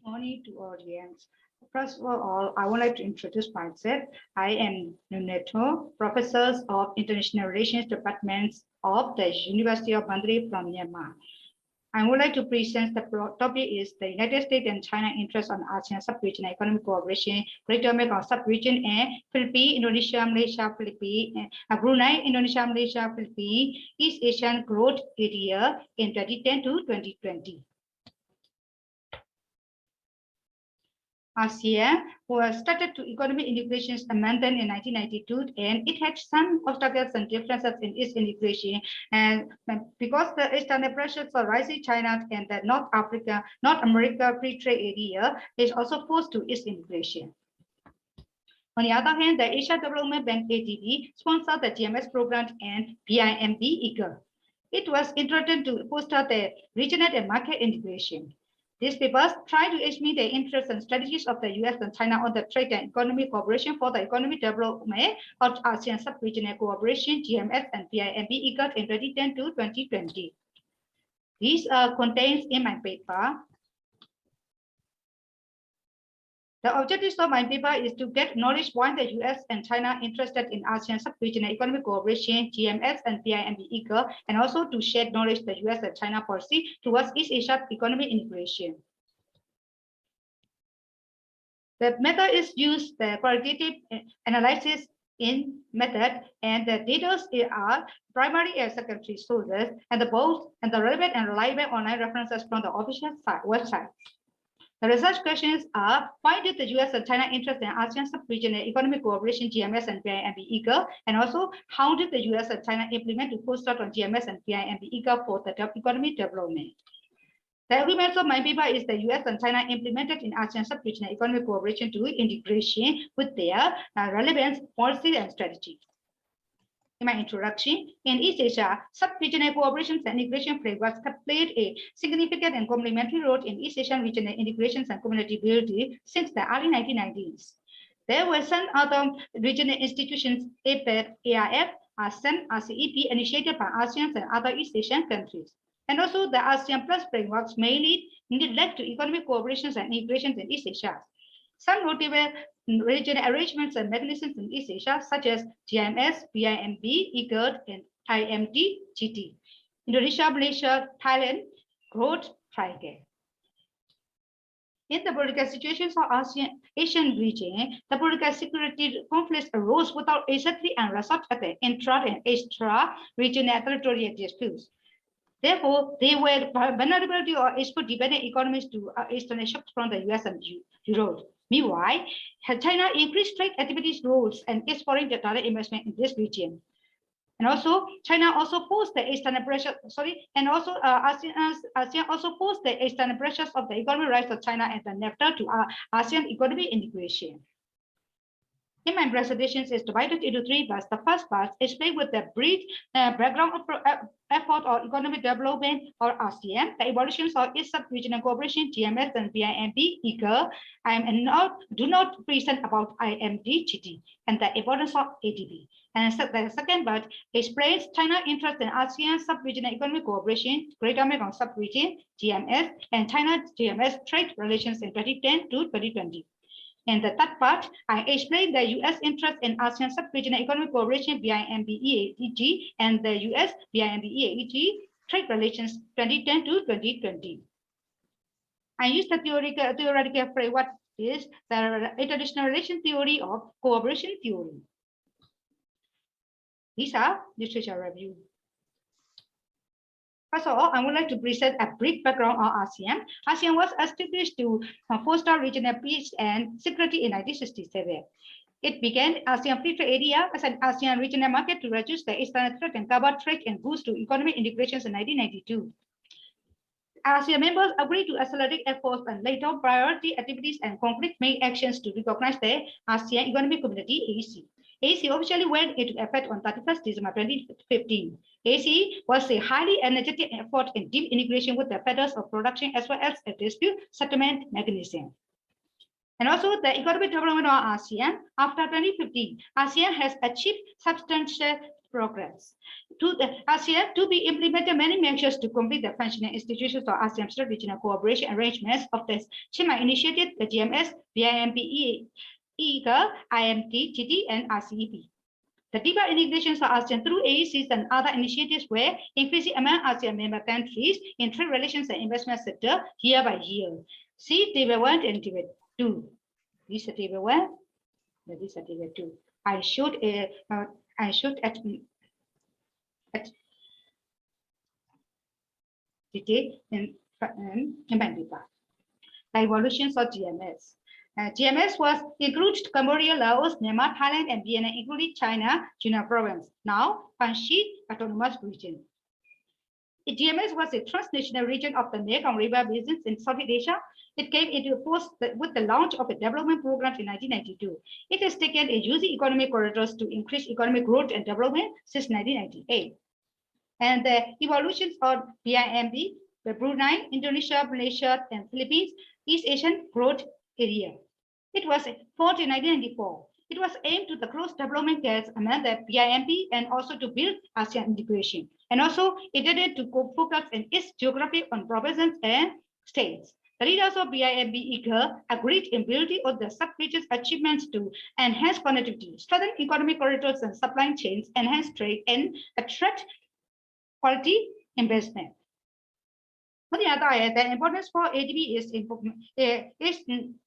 Morning to audience. First of all, I would like to introduce myself. I am Nwe Nwe Htun, Professor of International Relations Departments of the University of Mandalay from Myanmar. I would like to present the topic is the United States and China interest on ASEAN sub-region economic cooperation, Greater Mekong sub-region, and Philippines, Indonesia, Malaysia, Philippines, Brunei, Indonesia, Malaysia, Philippines, East Asian growth area in 2010 to 2020. ASEAN was started to economic integration's amendment in 1992, and it had some obstacles and differences in its integration. And because the external pressures for rising China and the North America free trade area is also forced to its integration. On the other hand, the Asia Development Bank (ADB) sponsored the GMS program and BIMB EAGLE. It was introduced to foster the regional and market integration. These papers try to explain the interests and strategies of the US and China on the trade and economic cooperation for the economic development of ASEAN sub-regional cooperation, GMS and BIMB EAGLE in 2010 to 2020. These are contained in my paper. The objectives of my paper is to get knowledge why the US and China are interested in ASEAN sub-regional economic cooperation, GMS and BIMB EAGLE, and also to share knowledge the US and China policy towards East Asia economic integration. The method is used the qualitative analysis in method, and the data are primary and secondary sources, and the both and the relevant and reliable online references from the official website. The research questions are: why did the US and China interest in ASEAN sub-regional economic cooperation, GMS and BIMB EAGLE? And also, how did the US and China implement to post on GMS and BIMB EAGLE for the economic development? The agreements of my paper is the US and China implemented in ASEAN sub-regional economic cooperation to integration with their relevant policy and strategy. In my introduction, in East Asia, sub-regional cooperation and integration frameworks have played a significant and complementary role in East Asian regional integrations and community building since the early 1990s. There were some other regional institutions, APEC, AIF, ASEAN, RCEP, initiated by ASEAN and other East Asian countries. And also the ASEAN Plus frameworks mainly led to economic cooperations and integrations in East Asia. Some notable regional arrangements and mechanisms in East Asia, such as GMS, BIMB, EAGLE, and IMD, GT. Indonesia, Malaysia, Thailand, Growth Triangle. In the political situations of Asian region, the political security conflicts arose without exactly and result at the intra and extra-regional territorial disputes. Therefore, they were vulnerable or export-dependent economies to external shocks from the US and Europe. Meanwhile, China increased trade activities rules and exporting the direct investment in this region. And also, China also posed the external pressure. ASEAN also posed the external pressures of the economic rights of China and the NAFTA to ASEAN economic integration. In my presentations is divided into three parts. The first part explains with the brief background of effort or economic development or ASEAN, the evolutions of its sub-regional cooperation, GMS and BIMB EAGLE. Do not present about IMD-GT and the importance of ADB. And the second part explains China's interest in ASEAN sub-regional economic cooperation, Greater Mekong sub-region, GMS, and China-GMS trade relations in 2010 to 2020. In the third part, I explained the US interest in ASEAN sub-regional economic cooperation, BIMB-EAG, and the US BIMB-EAG trade relations 2010 to 2020. I used the theoretical framework is the international relation theory of cooperation theory. These are literature review. First of all, I would like to present a brief background on ASEAN. ASEAN was established to foster regional peace and security in 1967. It began ASEAN Free Trade Area as an ASEAN regional market to reduce the external threat and cover trade and boost to economic integrations in 1992. ASEAN members agreed to accelerate efforts and lay down priority activities and concrete actions to recognize the ASEAN Economic Community, AEC. AEC officially went into effect on 31st December 2015. AEC was a highly energetic effort in deep integration with the fetters of production as well as a dispute settlement mechanism. And also the economic development of ASEAN after 2015. ASEAN has achieved substantial progress. To the ASEAN, to be implemented many measures to complete the functioning institutions of ASEAN regional cooperation arrangements of the Myint Initiative, the GMS, BIMP, IGA, IMT, GT, and RCEP. The deeper integrations of ASEAN through AECs and other initiatives were increasing among ASEAN member countries in trade relations and investment sector year by year. See table 1 and table 2. This is table 1. This is table 2. I showed at detail in my paper. The evolutions of GMS. GMS was included Cambodia, Laos, Myanmar, Thailand, and Vietnam, including China, Yunnan province. Now, Panchi Autonomous Region. GMS was a transnational region of the Mekong River basin in Southeast Asia. It came into force with the launch of a development program in 1992. It has taken a using economic corridors to increase economic growth and development since 1998. And the evolutions of BIMB, the Brunei, Indonesia, Malaysia, and Philippines, East Asian growth area. It was formed in 1994. It was aimed to the close development gaps among the BIMP and also to build ASEAN integration. And also it needed to focus in its geography on provinces and states. The leaders of BIMP agreed in building on the sub-region's achievements to enhance connectivity, strengthen economic corridors and supply chains, enhance trade, and attract quality investment. On the other hand, the importance for ADB is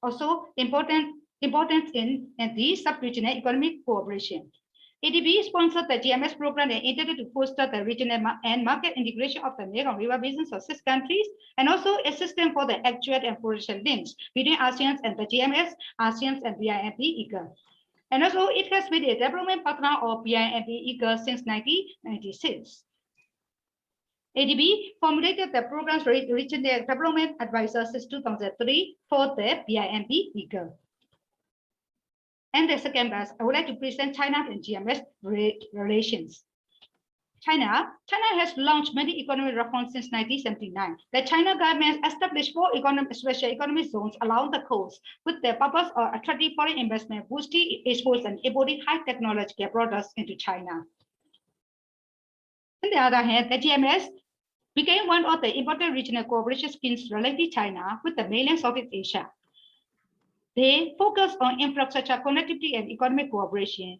also important in the sub-regional economic cooperation. ADB sponsored the GMS program and intended to foster the regional and market integration of the Mekong River basins of 6 countries, and also assistance for the actual and potential links between ASEAN and the GMS, ASEAN and BIMP. And also it has been a development partner of BIMP since 1996. ADB formulated the program's regional development advisor since 2003 for the BIMP. And the second bus, I would like to present China and GMS relations. China has launched many economic reforms since 1979. The China government established 4 special economic zones along the coast with the purpose of attracting foreign investment, boosting exports, and importing high technological products into China. On the other hand, the GMS became one of the important regional cooperation schemes related to China with the mainland Southeast Asia. They focus on infrastructure, connectivity, and economic cooperation.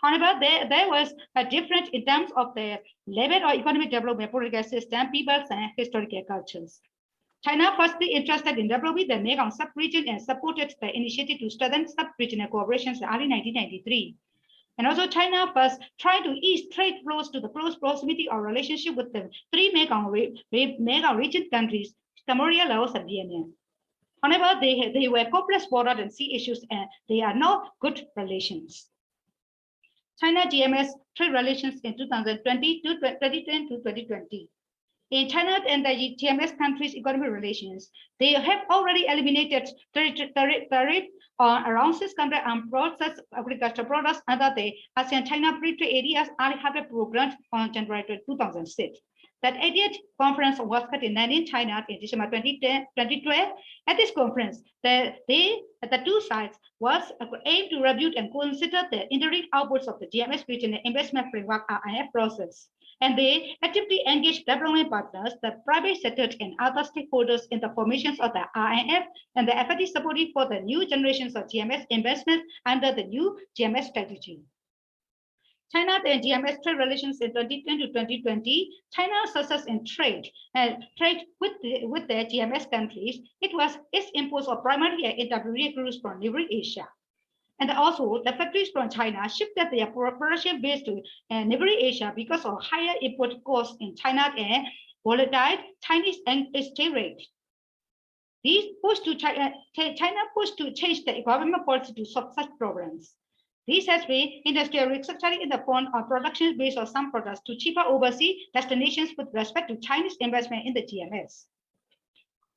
However, there was a difference in terms of the level of economic development, political system, peoples, and historical cultures. China firstly interested in developing the Mekong sub-region and supported the initiative to strengthen sub-regional cooperation in early 1993. And also China first tried to ease trade flows to the close proximity or relationship with the 3 Mekong region countries, Cambodia, Laos, and Vietnam. However, they were complex border and sea issues, and they are not good relations. China-GMS trade relations in 2020 to 2010 to 2020. In China and the GMS countries' economic relations, they have already eliminated tariff on around 600 unprocessed agricultural products under the ASEAN-China Free Trade Areas Early Harvest Program on January 2006. That 80th conference was held in China in December 2012. At this conference, the 2 sides was aimed to review and consider the interim outputs of the GMS regional investment framework RIF process. And they actively engaged development partners, the private sector, and other stakeholders in the formations of the RIF and the effective supporting for the new generations of GMS investments under the new GMS strategy. China and GMS trade relations in 2010 to 2020, China's success in trade with the GMS countries, its imports of primarily intermediate goods from neighboring Asia. And also the factories from China shifted their production base to neighboring Asia because of higher import costs in China and volatile Chinese exchange rate. China pushed to change the government policy to solve such problems. This has been industrial restructuring in the form of production based on some products to cheaper overseas destinations with respect to Chinese investment in the GMS.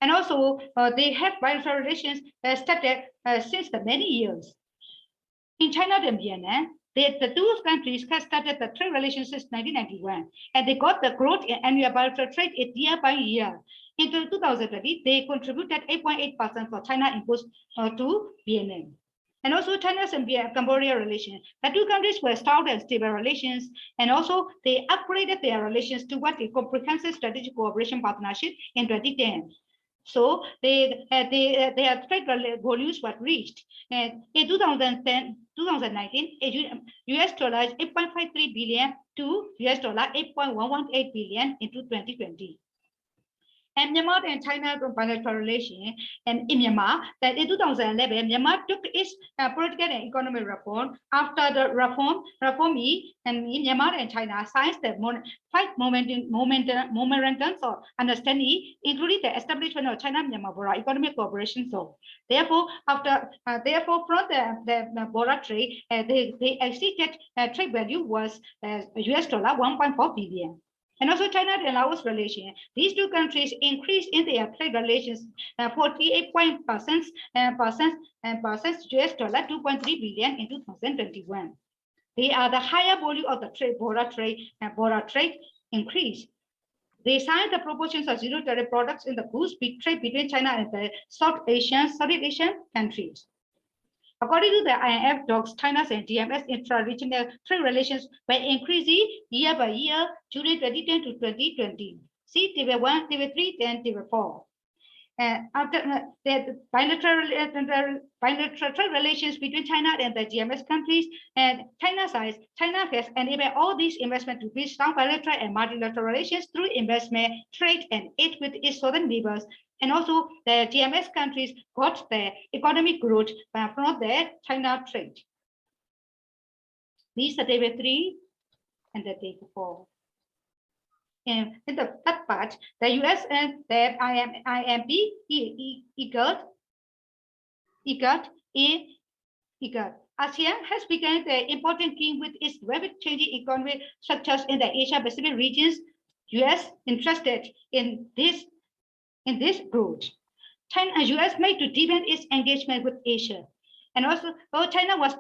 And also, they have bilateral relations started since the many years. In China and Vietnam, the 2 countries have started the trade relations since 1991, and they got the growth in annual bilateral trade year by year. In 2020, they contributed 8.8% for China imports to Vietnam. And also China's and Cambodia relations. The two countries were stout and stable relations, and also they upgraded their relations to what a comprehensive strategic cooperation partnership in 2010. So their trade volumes were reached. And in 2019, US dollars 8.53 billion to US dollar 8.118 billion into 2020. And Myanmar and China bilateral relation, and in Myanmar, that in 2011, Myanmar took its political and economic reform. After the reform and Myanmar and China signed the 5 memorandums of understanding, including the establishment of China-Myanmar border economic cooperation zone. Therefore, from the border trade, they exceeded trade value was US dollar 1.4 billion. And also China and Laos relation. These two countries increased in their trade relations 48% US dollar 2.3 billion in 2021. They are the higher volume of the border trade increase. They signed the proportions of zero tariff products in the goods trade between China and the Southeast Asian countries. According to the IMF docs, China's and GMS intra-regional trade relations were increasing year by year during 2010 to 2020. See Table 1, Table 3, then Table 4. After the bilateral trade relations between China and the GMS countries, and China has enabled all these investment to build strong bilateral and multilateral relations through investment, trade, and aid with its southern neighbors. And also the GMS countries got the economic growth from their China trade. These are Table 3 and the Table 4. And in the third part, the US and the IMB ASEAN has become the important king with its rapid changing economic structures in the Asia-Pacific regions. US interested in this growth. China and US made to deepen its engagement with Asia. And also, China was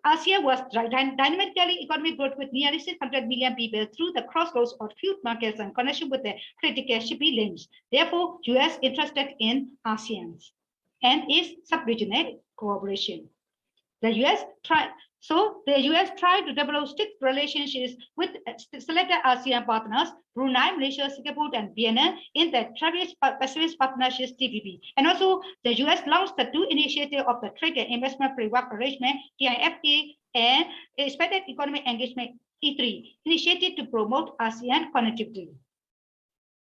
ASEAN was dynamically economic growth with nearly 600 million people through the crossroads of huge markets and connection with the critical shipping lanes. Therefore, US interested in ASEAN and its sub-regional cooperation. The US tried to develop strict relationships with selected ASEAN partners, Brunei, Malaysia, Singapore, and Vietnam in the Trans-Pacific Partnerships TPP. And also, the US launched the two initiatives of the Trade and Investment Framework Arrangement, TIFA, and Expanded Economic Engagement, E3, initiated to promote ASEAN connectivity.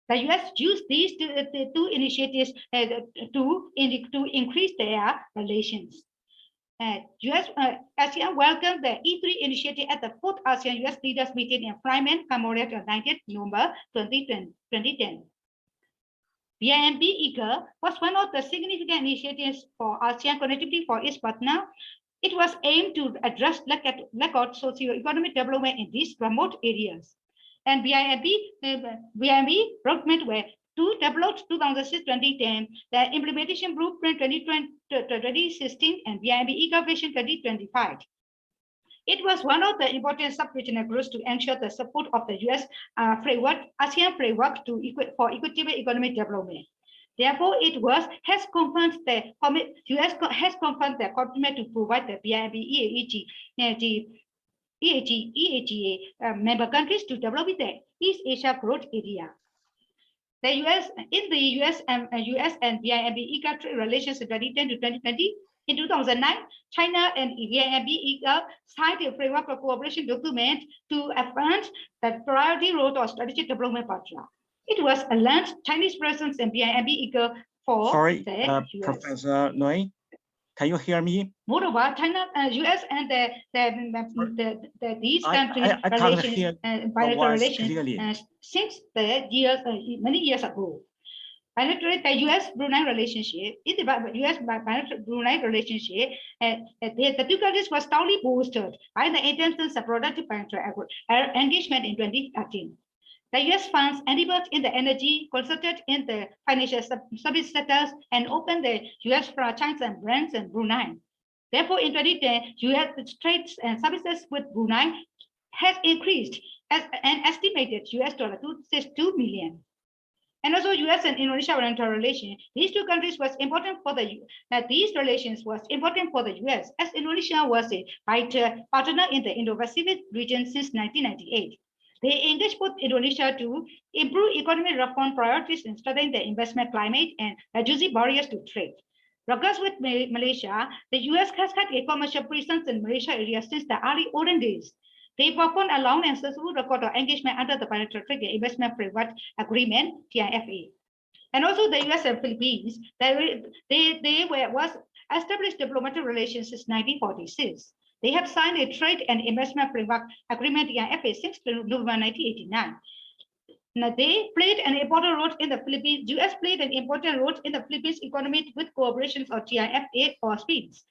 The US used these two initiatives to increase their relations. ASEAN welcomed the E3 initiative at the 4th ASEAN-US Leaders Meeting in Myint, Cambodia on 19th November 2010. KIAS-BUFS was one of the significant initiatives for ASEAN connectivity for its partner. It was aimed to address lack of socio-economic development in these remote areas. And KIAS-BUFS Rakhmat were to develop 2006-2010, the implementation blueprint 2016, and KIAS-BUFS Vision 2025. It was one of the important sub-regional groups to ensure the support of the US ASEAN framework for equitable economic development. Therefore, US has confirmed the commitment to provide the EAGA member countries to develop the East Asia growth area. The US and KIAS-BUFS trade relations in 2010 to 2020. In 2009, China and KIAS-BUFS signed a framework of cooperation document to advance the priority role of strategic development partner. It was a large Chinese presence in KIAS-BUFS for the US. Professor Nwe, can you hear me? Moreover, China, US, and these countries relations bilateral relations since the years many years ago. Bilateral, the US-Brunei relationship, in the US-Brunei relationship, the two countries were strongly boosted by the intense productive bilateral engagement in 2013. The US funds enabled in the energy, consulted in the financial service sectors, and opened the US franchise and brands in Brunei. Therefore, in 2010, US trades and services with Brunei has increased as an estimated $2 million. And also US and Indonesia bilateral relation. These two countries was important for these relations was important for the US, as Indonesia was a partner in the Indo-Pacific region since 1998. They engaged with Indonesia to improve economic reform priorities and strengthen the investment climate and reducing barriers to trade. Regardless with Malaysia, the US has had a commercial presence in Malaysia area since the early olden days. They performed a long and successful record of engagement under the Bilateral Trade and Investment Framework Agreement, TIFA. And also the US and Philippines, they was established diplomatic relations since 1946. They have signed a Trade and Investment Framework Agreement, TIFA, since November 1989. Now, they played an important role in the Philippines. US played an important role in the Philippines economy with cooperations of TIFA or SPEEDs.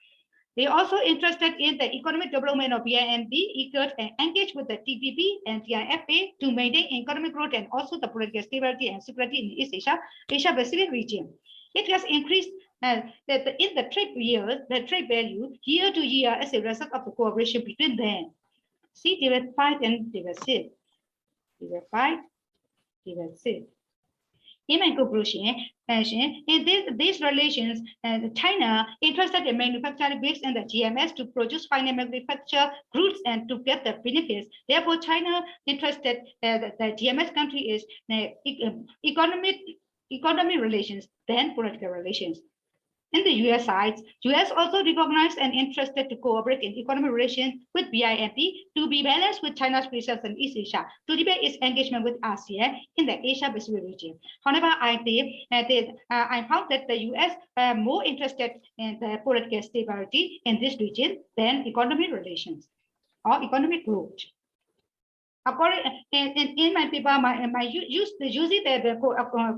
They also interested in the economic development of BIMB, eager and engaged with the TPP and TIFA to maintain economic growth and also the political stability and security in East Asia, Asia-Pacific region. It has increased in the trade years, the trade value year to year as a result of the cooperation between them. See, Divide 5 and Divide 6. Divide 5. In my conclusion, in these relations, China interested in manufacturing bricks and the GMS to produce final manufacture goods and to get the benefits. Therefore, China interested the GMS country is economic relations, then political relations. In the US side, US also recognized and interested to cooperate in economic relations with BIMP to be balanced with China's presence in East Asia, to develop its engagement with ASEAN in the Asia-Pacific region. However, I found that the US are more interested in the political stability in this region than economic relations or economic growth. According in my paper, using the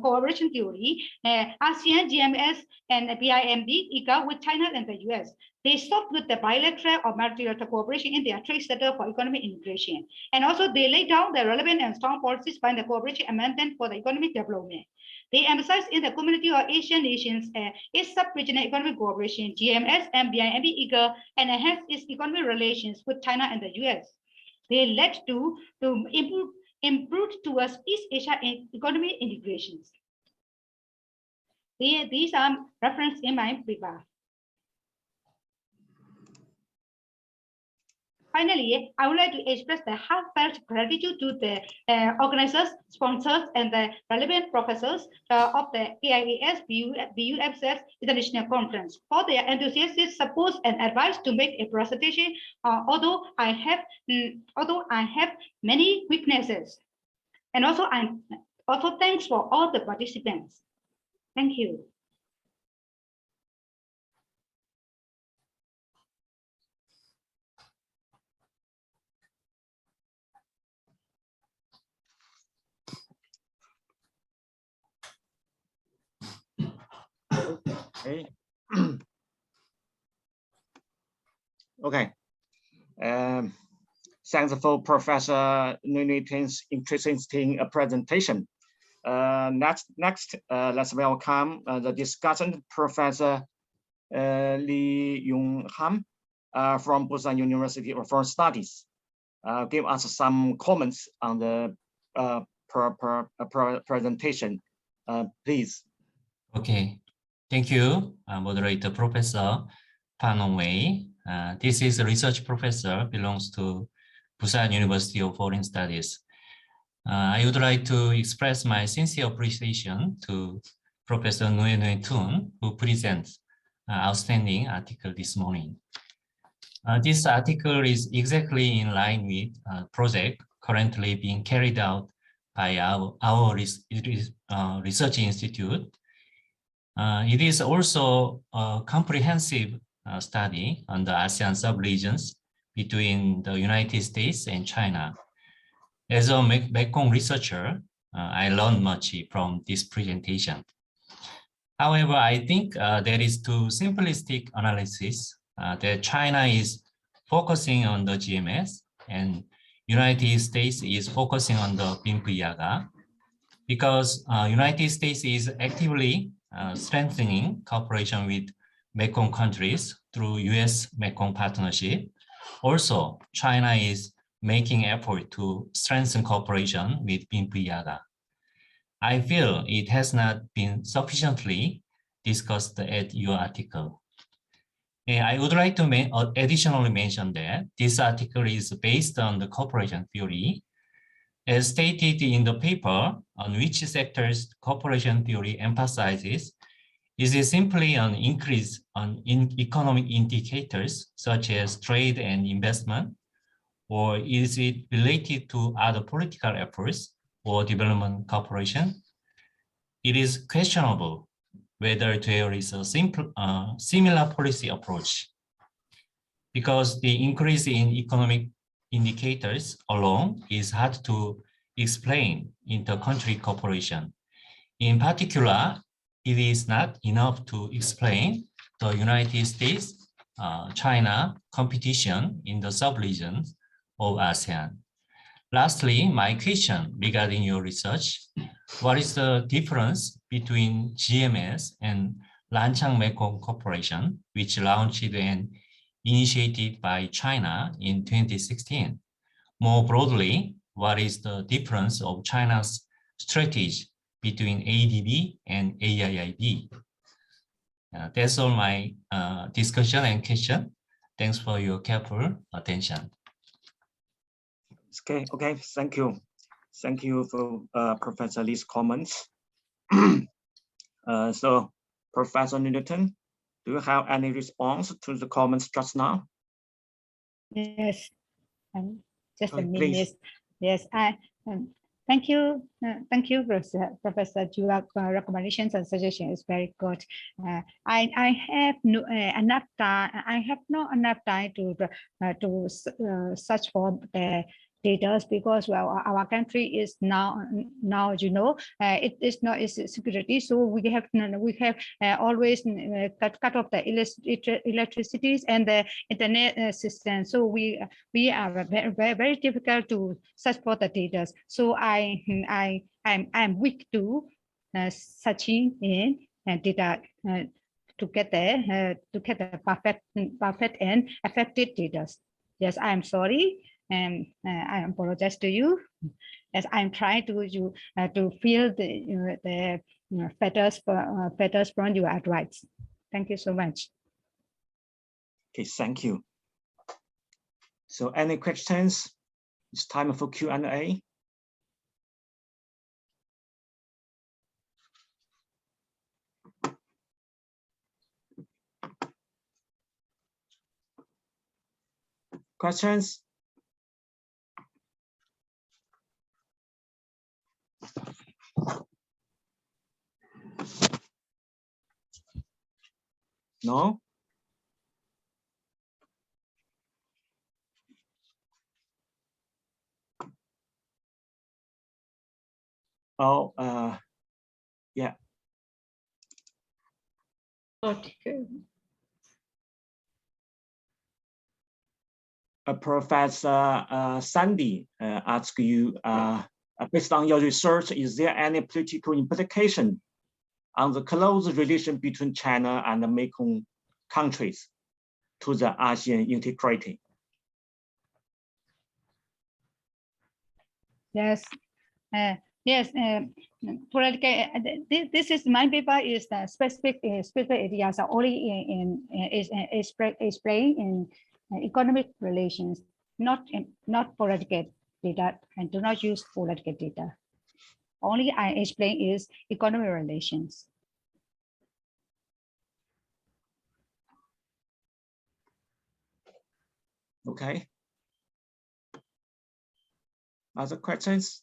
cooperation theory, ASEAN, GMS, and BIMD equal with China and the US. They stopped with the bilateral or multilateral cooperation in their trade sector for economic integration. And also they laid down the relevant and strong policies by the cooperation amendment for the economic development. They emphasized in the community of Asian nations its sub-regional economic cooperation, GMS and BIMD equal, and enhance its economic relations with China and the US. They led to improve towards East Asia economic integrations. These are referenced in my paper. Finally, I would like to express the heartfelt gratitude to the organizers, sponsors, and the relevant professors of the KIAS-BUFS International Conference for their enthusiastic support and advice to make a presentation. Although I have many weaknesses, and also thanks for all the participants. Thank you. Okay. Okay. Thanks for Professor Nwe Nwe Htun's interesting presentation. Next, let's welcome the discussant, Professor Yohan from Busan University of Foreign Studies. Give us some comments on the presentation, please. Okay, thank you, moderator Professor Nwe. This is a research professor, belongs to Busan University of Foreign Studies. I would like to express my sincere appreciation to Professor Nwe Nwe Htun, who presents outstanding article this morning. This article is exactly in line with a project currently being carried out by our research institute. It is also a comprehensive study on the ASEAN sub-regions between the United States and China. As a Mekong researcher, I learned much from this presentation. However, I think there is too simplistic analysis that China is focusing on the GMS and United States is focusing on the BIMP-YAGA, because United States is actively strengthening cooperation with Mekong countries through US-Mekong partnership. Also, China is making effort to strengthen cooperation with BIMP-YAGA. I feel it has not been sufficiently discussed at your article. I would like to additionally mention that this article is based on the cooperation theory. As stated in the paper, on which sectors cooperation theory emphasizes, is it simply an increase in economic indicators such as trade and investment, or is it related to other political efforts or development cooperation? It is questionable whether there is a similar policy approach, because the increase in economic indicators alone is hard to explain inter-country cooperation. In particular, it is not enough to explain the United States, China competition in the sub-regions of ASEAN. Lastly, my question regarding your research: what is the difference between GMS and Lanchang Mekong Cooperation, which launched and initiated by China in 2016? More broadly, what is the difference of China's strategy between ADB and AIIB? That's all my discussion and question. Thanks for your careful attention. Okay, thank you. Thank you for Professor Lee's comments. So, Professor Newton, do you have any response to the comments just now? Yes, just a minute. Please. Yes, thank you, Professor. Your recommendations and suggestions is very good. I have no enough time. I have not enough time to search for the data, because our country is now you know it is not its security, so we have always cut off the electricity and the internet system, so we are very difficult to search for the data. So I'm weak to searching in data to get the perfect and effective data. Yes, I'm sorry. And I apologize to you, as I'm trying to feel the factors from your advice. Thank you so much. Okay, thank you. So, any questions? It's time for Q&A. Questions? No? Oh, yeah. Okay. Professor Sandy asks you, based on your research, is there any political implication on the close relation between China and the Mekong countries to the ASEAN integrity? Yes. Yes, political. This is my paper. Is the specific areas are only explained in economic relations, not political data. I do not use political data. Only I explain is economic relations. Okay. Other questions?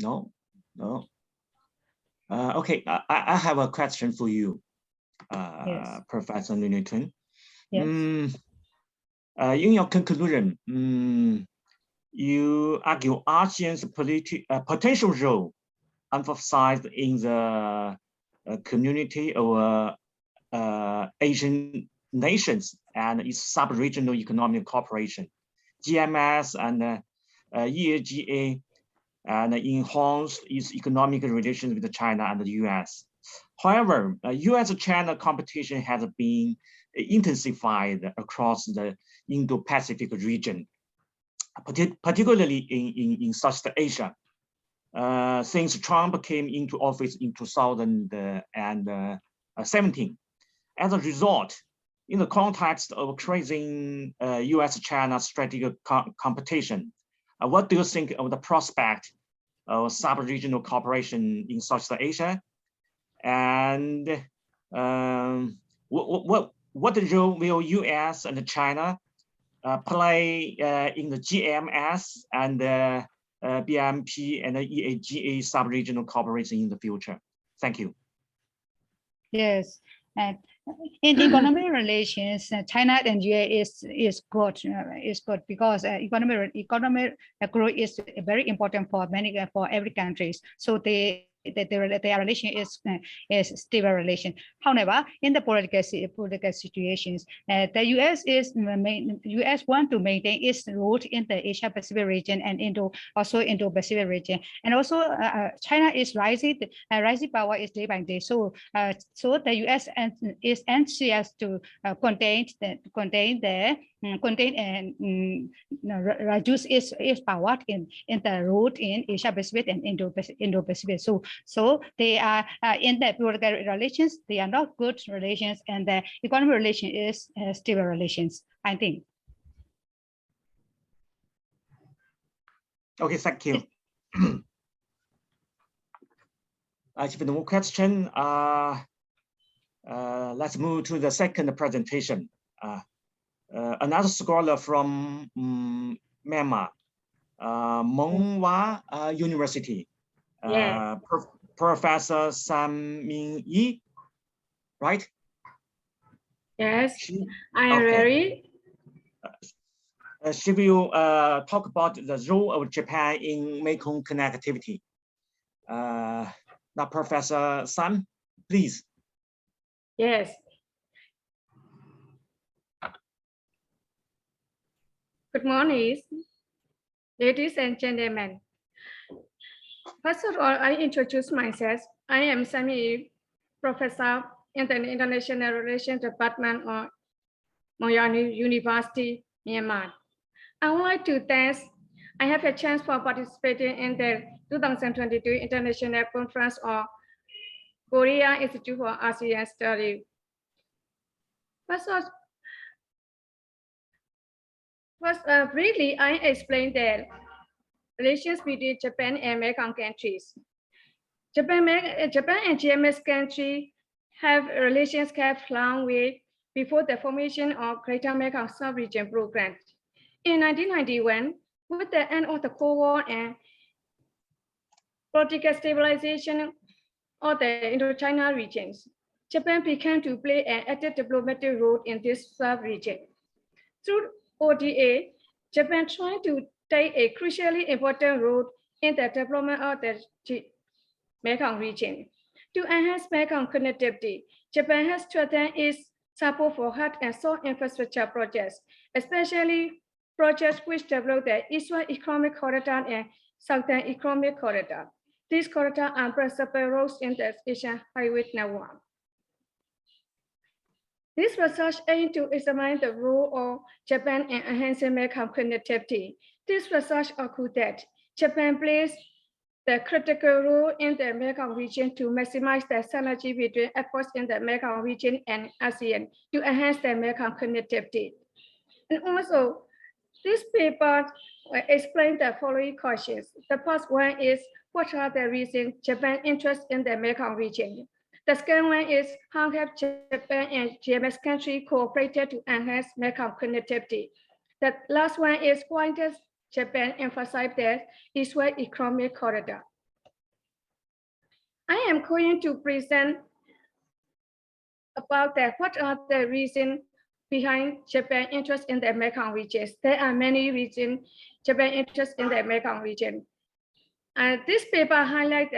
No. Okay, I have a question for you, Yes. Professor Nwe Htun. Yes. In your conclusion, you argue ASEAN's potential role emphasized in the community of Asian nations and its sub-regional economic cooperation, GMS and EAGA, and enhance its economic relations with China and the US. However, US-China competition has been intensified across the Indo-Pacific region, particularly in Southeast Asia. Since Trump came into office in 2017. As a result, in the context of increasing US-China strategic competition, what do you think of the prospect of sub-regional cooperation in Southeast Asia? And what role will US and China play in the GMS and BMP and EAGA sub-regional cooperation in the future? Thank you. Yes, and in economic relations, China and US is good because economic growth is very important for every countries. So their relation is stable relation. However, in the political situations, the US want to maintain its role in the Asia Pacific region and Indo-Pacific region, and also China is rising power is day by day. So the US is anxious to contain and reduce its power in the road in Asia Pacific and Indo-Pacific. So they are in the political relations, they are not good relations, and the economic relation is stable relations, I think. Okay, thank you. I have no more question. Let's move to the second presentation. Another scholar from Myanmar, Myint University, Professor Myint Yi, right? Yes, I am ready. She will talk about the role of Japan in Mekong connectivity. Now, Professor Sam, please. Yes. Good morning, ladies and gentlemen. First of all, I introduce myself. I am Myint, Professor in the International Relations Department of Myint Yi University, Myanmar. I would like to thank I have a chance for participating in the 2022 International Conference of Korea Institute for ASEAN Studies. Briefly, I explained the relations between Japan and Mekong countries. Japan and GMS countries have relations kept long way before the formation of Greater Mekong Sub-Region Program. In 1991, with the end of the Cold War and political stabilization of the Indo-China regions, Japan began to play an active diplomatic role in this sub-region. Through ODA, Japan tried to take a crucially important role in the development of the Mekong region. To enhance Mekong connectivity, Japan has strengthened its support for hard and soft infrastructure projects, especially projects which develop the Eastern Economic Corridor and Southern Economic Corridor. These corridors are principal roads in the Asian highway network. This research aimed to examine the role of Japan in enhancing Mekong connectivity. This research concluded that Japan plays the critical role in the Mekong region to maximize the synergy between efforts in the Mekong region and ASEAN to enhance the Mekong connectivity. And also, this paper explains the following questions. The first one is, what are the reasons Japan's interest in the Mekong region? The second one is, how have Japan and GMS countries cooperated to enhance Mekong connectivity? The last one is, why does Japan emphasize the Eastern Economic Corridor? I am going to present about what are the reasons behind Japan's interest in the Mekong region. There are many reasons Japan's interest in the Mekong region. And this paper highlights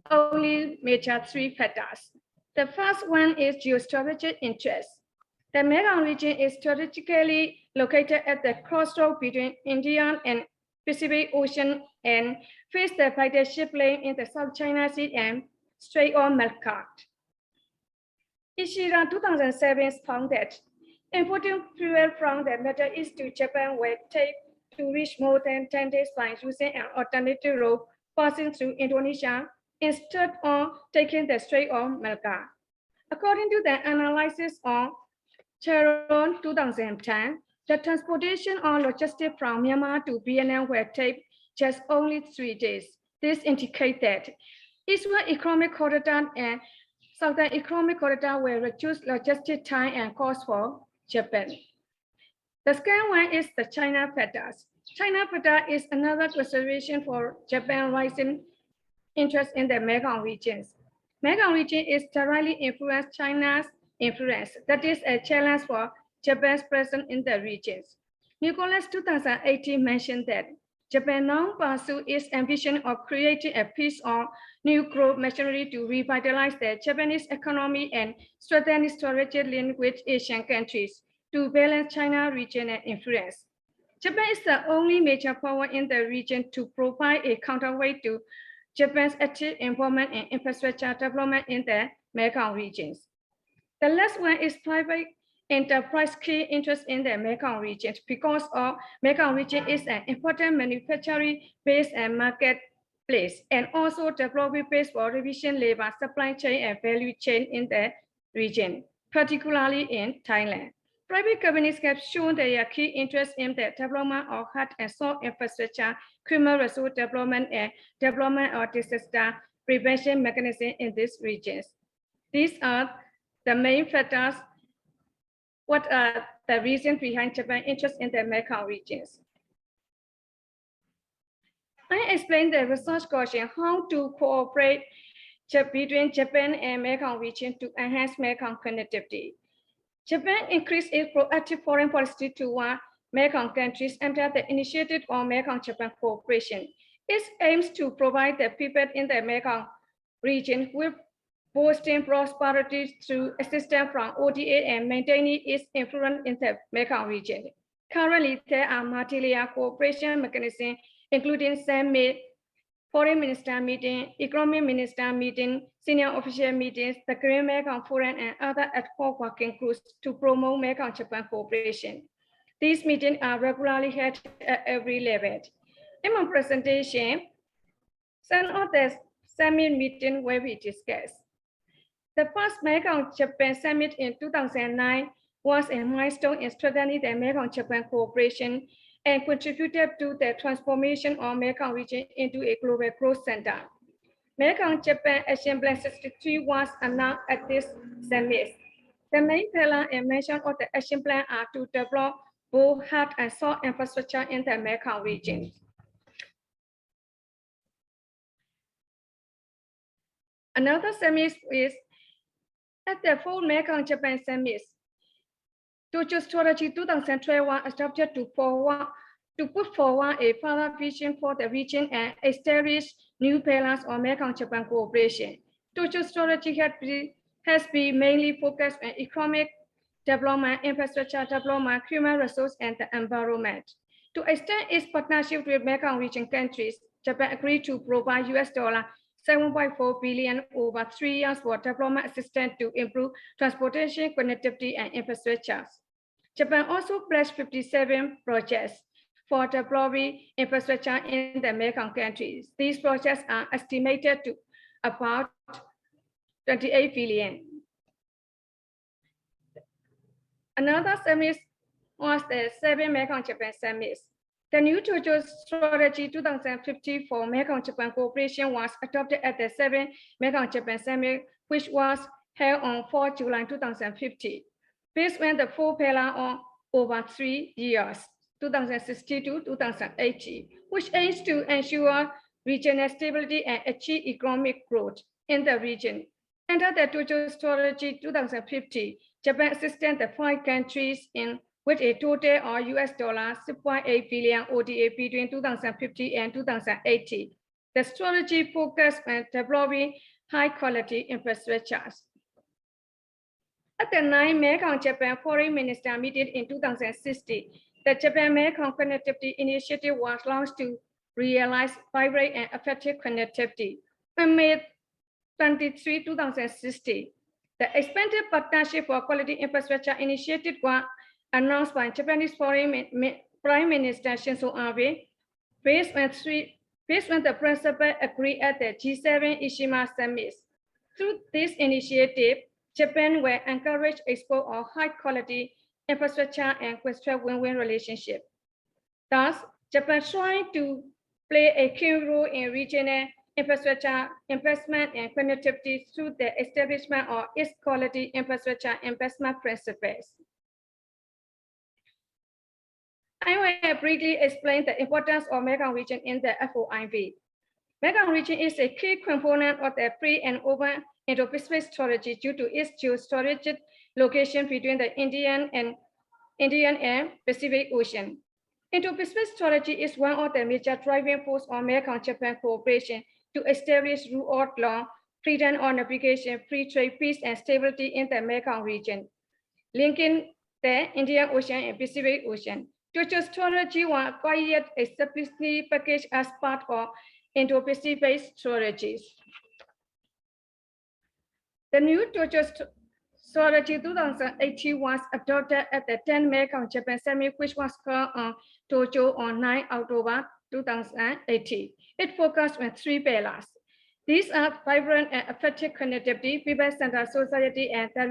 only major three factors. The first one is geostrategic interest. The Mekong region is strategically located at the crossroads between Indian and Pacific Ocean and faced by the ship lane in the South China Sea and straight-on milk cart. Ishida 2007 found that importing fuel from the Middle East to Japan will take to reach more than 10 days by using an alternative route passing through Indonesia instead of taking the straight-on milk cart. According to the analysis of Cheron 2010, the transportation or logistics from Myanmar to Vietnam will take just only 3 days. This indicates that Eastern Economic Corridor and Southern Economic Corridor will reduce logistic time and cost for Japan. The second one is the China factors. China factor is another consideration for Japan's rising interest in the Mekong regions. Mekong region is directly influenced China's influence. That is a challenge for Japan's presence in the regions. Nicholas 2018 mentioned that Japan now pursues its ambition of creating a piece of new growth machinery to revitalize the Japanese economy and strengthen its strategic link with Asian countries to balance China's regional influence. Japan is the only major power in the region to provide a counterweight to Japan's active involvement in infrastructure development in the Mekong regions. The last one is private enterprise key interest in the Mekong region because of Mekong region is an important manufacturing base and marketplace and also development base for revision labor supply chain and value chain in the region, particularly in Thailand. Private companies have shown their key interest in the development of hard and soft infrastructure, human resource development, and development of disaster prevention mechanisms in these regions. These are the main factors. What are the reasons behind Japan's interest in the Mekong regions? I explained the research question how to cooperate between Japan and Mekong region to enhance Mekong connectivity. Japan increased its proactive foreign policy toward Mekong countries under the initiative of Mekong-Japan cooperation. It aims to provide the people in the Mekong region with boosting prosperity through assistance from ODA and maintaining its influence in the Mekong region. Currently, there are multi-layer cooperation mechanisms, including summit, foreign minister meeting, economic minister meeting, senior official meetings, the Green Mekong Forum, and other ad hoc working groups to promote Mekong-Japan cooperation. These meetings are regularly held at every level. In my presentation, some of the summit meetings will be discussed. The first Mekong-Japan summit in 2009 was a milestone in strengthening the Mekong-Japan cooperation and contributed to the transformation of Mekong region into a global growth center. Mekong-Japan Action Plan 63 was announced at this summit. The main pillar and mission of the action plan are to develop both hard and soft infrastructure in the Mekong region. Another summit is at the fourth Mekong-Japan summit. Tokyo Strategy 2012 was adopted to put forward a further vision for the region and establish new pillars of Mekong-Japan cooperation. Tokyo Strategy has been mainly focused on economic development, infrastructure development, human resource, and the environment. To extend its partnership with Mekong region countries, Japan agreed to provide $7.4 billion over 3 years for development assistance to improve transportation, connectivity, and infrastructure. Japan also pledged 57 projects for developing infrastructure in the Mekong countries. These projects are estimated to about $28 billion. Another summit was the 7th Mekong-Japan Summit. The new Tokyo Strategy 2050 for Mekong-Japan cooperation was adopted at the 7th Mekong-Japan Summit, which was held on 4 July 2050. Based on the 4 pillars of over 3 years, 2060 to 2080, which aims to ensure regional stability and achieve economic growth in the region. Under the Tokyo Strategy 2050, Japan assisted the 5 countries with a total of $6.8 billion ODA between 2050 and 2080. The strategy focused on developing high-quality infrastructures. At the 9th Mekong-Japan Foreign Minister meeting in 2016, the Japan-Mekong Connectivity Initiative was launched to realize vibrant and effective connectivity. Amid 23-2060. The expanded partnership for quality infrastructure initiative was announced by Japanese Foreign Prime Minister Shinzo Abe, based on the principle agreed at the G7 Ishima Summit. Through this initiative, Japan will encourage export of high-quality infrastructure and construct win-win relationship. Thus, Japan trying to play a key role in regional infrastructure investment and connectivity through the establishment of its quality infrastructure investment principles. I will briefly explain the importance of Mekong region in the FOIP. Mekong region is a key component of the free and open Indo-Pacific strategy due to its geostrategic location between the Indian and Pacific Ocean. Indo-Pacific strategy is one of the major driving forces of Mekong-Japan cooperation to establish rule of law, freedom of navigation, free trade, peace, and stability in the Mekong region, linking the Indian Ocean and Pacific Ocean. Tokyo strategy was acquired explicitly packaged as part of Indo-Pacific strategies. The new Tokyo Strategy 2018 was adopted at the 10th Mekong-Japan Summit, which was held on Tokyo on 9 October 2018. It focused on 3 pillars. These are vibrant and effective connectivity, people-centered society, and the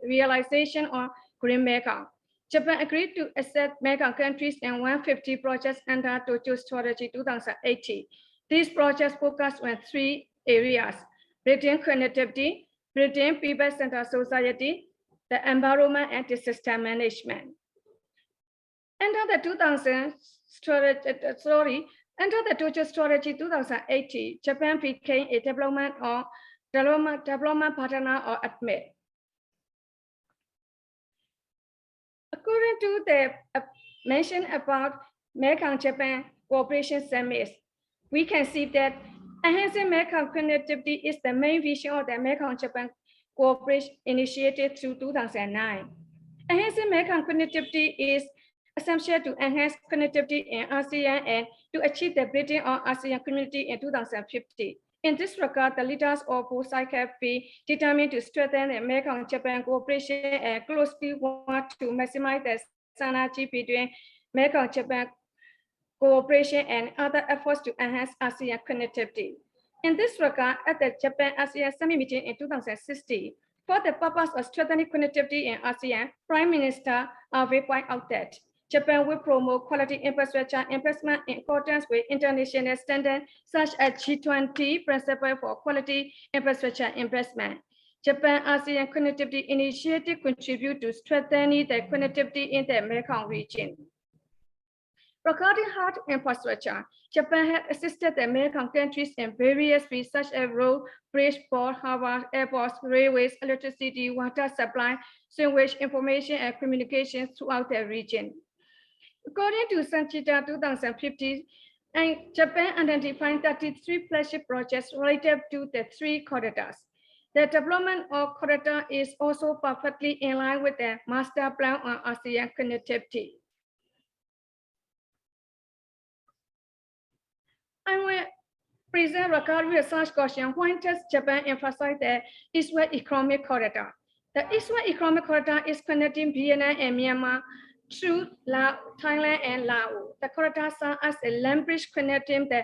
realization of Green Mekong. Japan agreed to accept Mekong countries and 150 projects under Tokyo Strategy 2018. These projects focus on 3 areas: building connectivity, building people-centered society, the environment, and disaster management. Under the Tokyo Strategy 2018, Japan became a development partner or admit. According to the mention about Mekong-Japan Cooperation Summit, we can see that enhancing Mekong connectivity is the main vision of the Mekong-Japan Cooperation Initiative through 2009. Enhancing Mekong connectivity is essential to enhance connectivity in ASEAN and to achieve the building of ASEAN community in 2050. In this regard, the leaders of both sides have been determined to strengthen the Mekong-Japan cooperation and closely want to maximize the synergy between Mekong-Japan cooperation and other efforts to enhance ASEAN connectivity. In this regard, at the Japan-ASEAN Summit meeting in 2016, for the purpose of strengthening connectivity in ASEAN, Prime Minister Abe pointed out that Japan will promote quality infrastructure investment in accordance with international standards such as G20 principle for quality infrastructure investment. Japan-ASEAN Connectivity Initiative contribute to strengthening the connectivity in the Mekong region. Regarding hard infrastructure, Japan has assisted the Mekong countries in various fields such as road, bridge, port, harbors, airports, railways, electricity, water supply, sewage, information, and communication throughout the region. According to Sanchita 2050, Japan identified 33 flagship projects related to the 3 corridors. The development of corridor is also perfectly in line with the master plan on ASEAN connectivity. I will present regarding research question. Why does Japan emphasize the East-West Economic Corridor? The East-West Economic Corridor is connecting Vietnam and Myanmar through Thailand and Laos. The corridor serves as a land bridge connecting the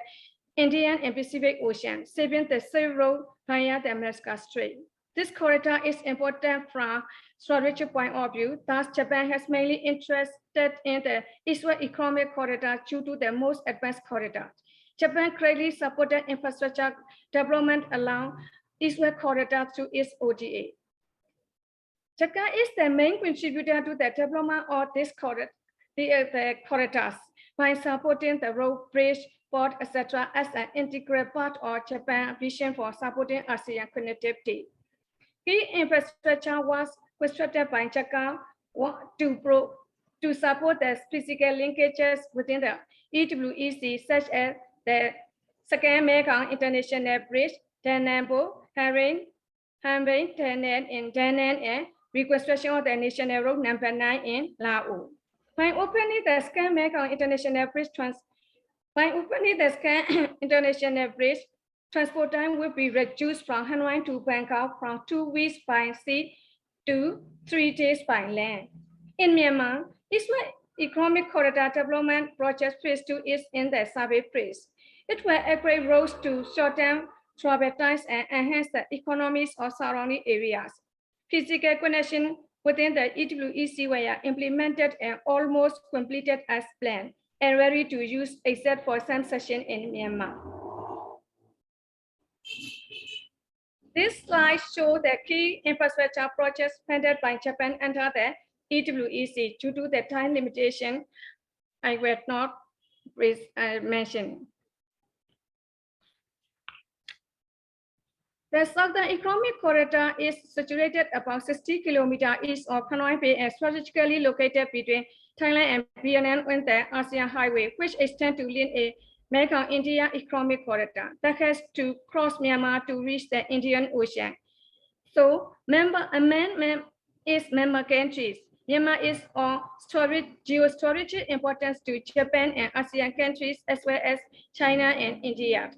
Indian and Pacific Ocean, saving the sea road via the Malacca Strait. This corridor is important from strategic point of view. Thus, Japan has mainly interested in the East-West Economic Corridor due to the most advanced corridor. Japan greatly supported infrastructure development along East-West Corridor through its ODA. Japan is the main contributor to the development of this corridors by supporting the road, bridge, port, etc. as an integral part of Japan's vision for supporting ASEAN connectivity. Key infrastructure was constructed by Japan to support the physical linkages within the EWEC, such as the Second Mekong International Bridge, Da Nang Po, Hanvei Tunnel in Da Nang, and reconstruction of the National Road number 9 in Laos. By opening the Second Mekong International Bridge transport time will be reduced from Hanoi to Bangkok from 2 weeks by sea to 3 days by land. In Myanmar, Eastern Economic Corridor Development Project Phase 2 is in the survey phase. It will upgrade roads to shorten travel times and enhance the economies of surrounding areas. Physical connection within the EWEC were implemented and almost completed as planned and ready to use except for some section in Myanmar. This slide shows the key infrastructure projects funded by Japan under the EWEC. Due to the time limitation, I will not mention. The Southern Economic Corridor is situated about 60 kilometers east of Hanoi Bay and strategically located between Thailand and Vietnam on the ASEAN Highway, which extends to link a Mekong-India Economic Corridor that has to cross Myanmar to reach the Indian Ocean. So, member countries. Myanmar is of geostrategic importance to Japan and ASEAN countries as well as China and India.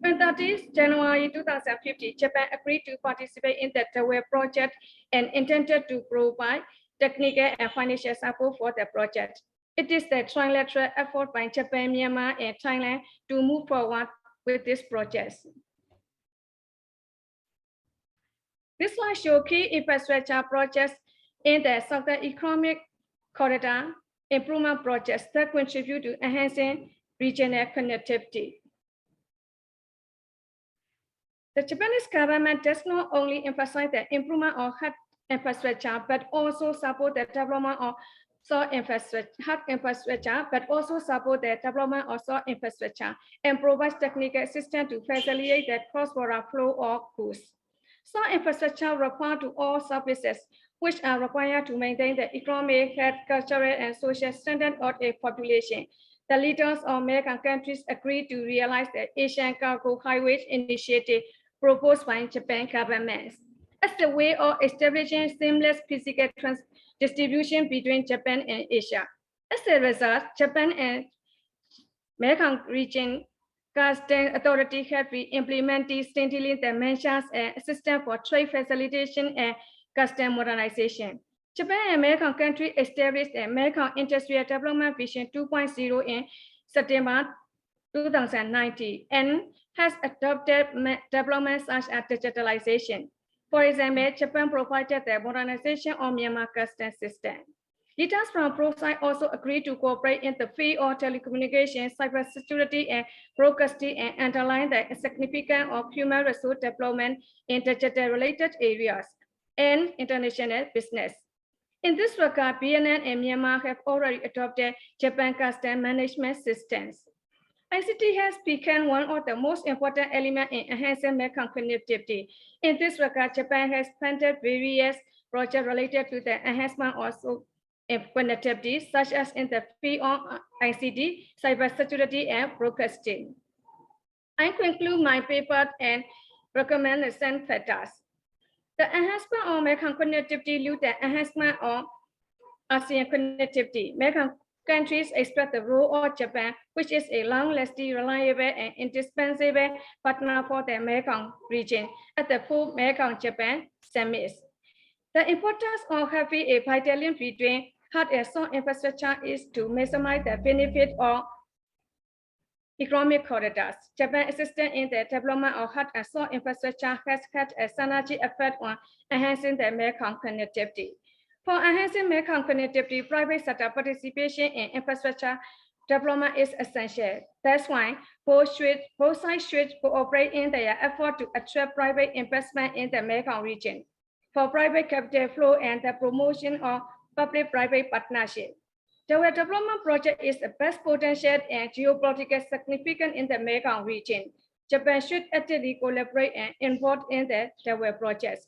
On 30th January 2050, Japan agreed to participate in the Nwe project and intended to provide technical and financial support for the project. It is the trilateral effort by Japan, Myanmar, and Thailand to move forward with this project. This slide shows key infrastructure projects in the Southern Economic Corridor improvement projects that contribute to enhancing regional connectivity. The Japanese government does not only emphasize the improvement of hard infrastructure, but also support the development of soft infrastructure, but also support the development of soft infrastructure and provides technical assistance to facilitate the cross-border flow of goods. Soft infrastructure refers to all services which are required to maintain the economic, health, cultural, and social standard of a population. The leaders of American countries agreed to realize the Asian Cargo Highways Initiative proposed by Japan government as a way of establishing seamless physical distribution between Japan and Asia. As a result, Japan and Mekong region Customs Authority have been implementing steadily the measures and system for trade facilitation and custom modernization. Japan and Mekong countries established a Mekong Industrial Development Vision 2.0 in September 2019 and has adopted developments such as digitalization. For example, Japan provided the modernization of Myanmar customs system. Leaders from both sides also agreed to cooperate in the field of telecommunications, cybersecurity, and broadcasting, and underline the significance of human resource development in digital-related areas and international business. In this regard, Vietnam and Myanmar have already adopted Japan customs management systems. ICT has become one of the most important elements in enhancing Mekong connectivity. In this regard, Japan has funded various projects related to the enhancement of connectivity, such as in the field of ICT, cybersecurity, and broadcasting. I conclude my paper and recommendation factors. The enhancement of Mekong connectivity leads the enhancement of ASEAN connectivity. Mekong countries express the role of Japan, which is a long-lasting, reliable, and indispensable partner for the Mekong region at the 4th Mekong-Japan Summit. The importance of having a vital link between hard and soft infrastructure is to maximize the benefit of economic corridors. Japan's assistance in the development of hard and soft infrastructure has had a synergy effect on enhancing the Mekong connectivity. For enhancing Mekong connectivity, private sector participation in infrastructure development is essential. That's why both sides should cooperate in their effort to attract private investment in the Mekong region for private capital flow and the promotion of public-private partnership. The development project is the best potential and geopolitical significance in the Mekong region. Japan should actively collaborate and involve in the development projects,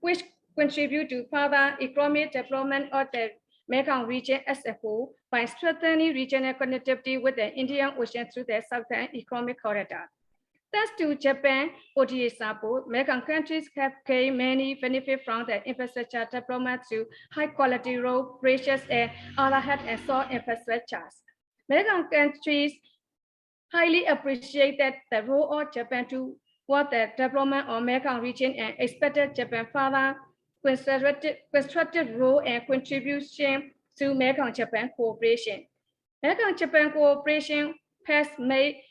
which contribute to further economic development of the Mekong region as a whole by strengthening regional connectivity with the Indian Ocean through the Southern Economic Corridor. Thanks to Japan ODA support, Mekong countries have gained many benefits from the infrastructure development through high-quality road, bridges, and other hard and soft infrastructures. Mekong countries highly appreciated the role of Japan to what the development of Mekong region and expected Japan further constructive role and contribution to Mekong-Japan cooperation. Mekong-Japan cooperation has made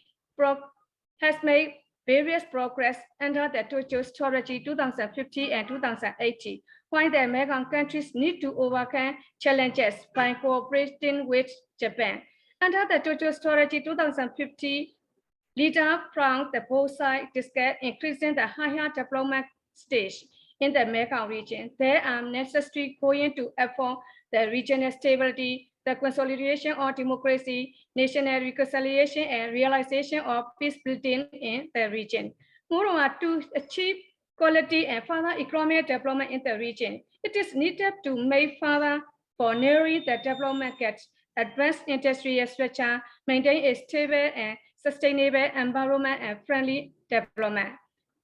various progress under the Tokyo Strategy 2050 and 2080, while the Mekong countries need to overcome challenges by cooperating with Japan. Under the Tokyo Strategy 2050, leaders from the both sides discuss increasing the higher development stage in the Mekong region. They are necessary going to afford the regional stability, the consolidation of democracy, national reconciliation, and realization of peace building in the region. Moreover, to achieve quality and further economic development in the region, it is needed to make further for narrowing the development gaps, advance industrial structure, maintain a stable and sustainable environment and friendly development.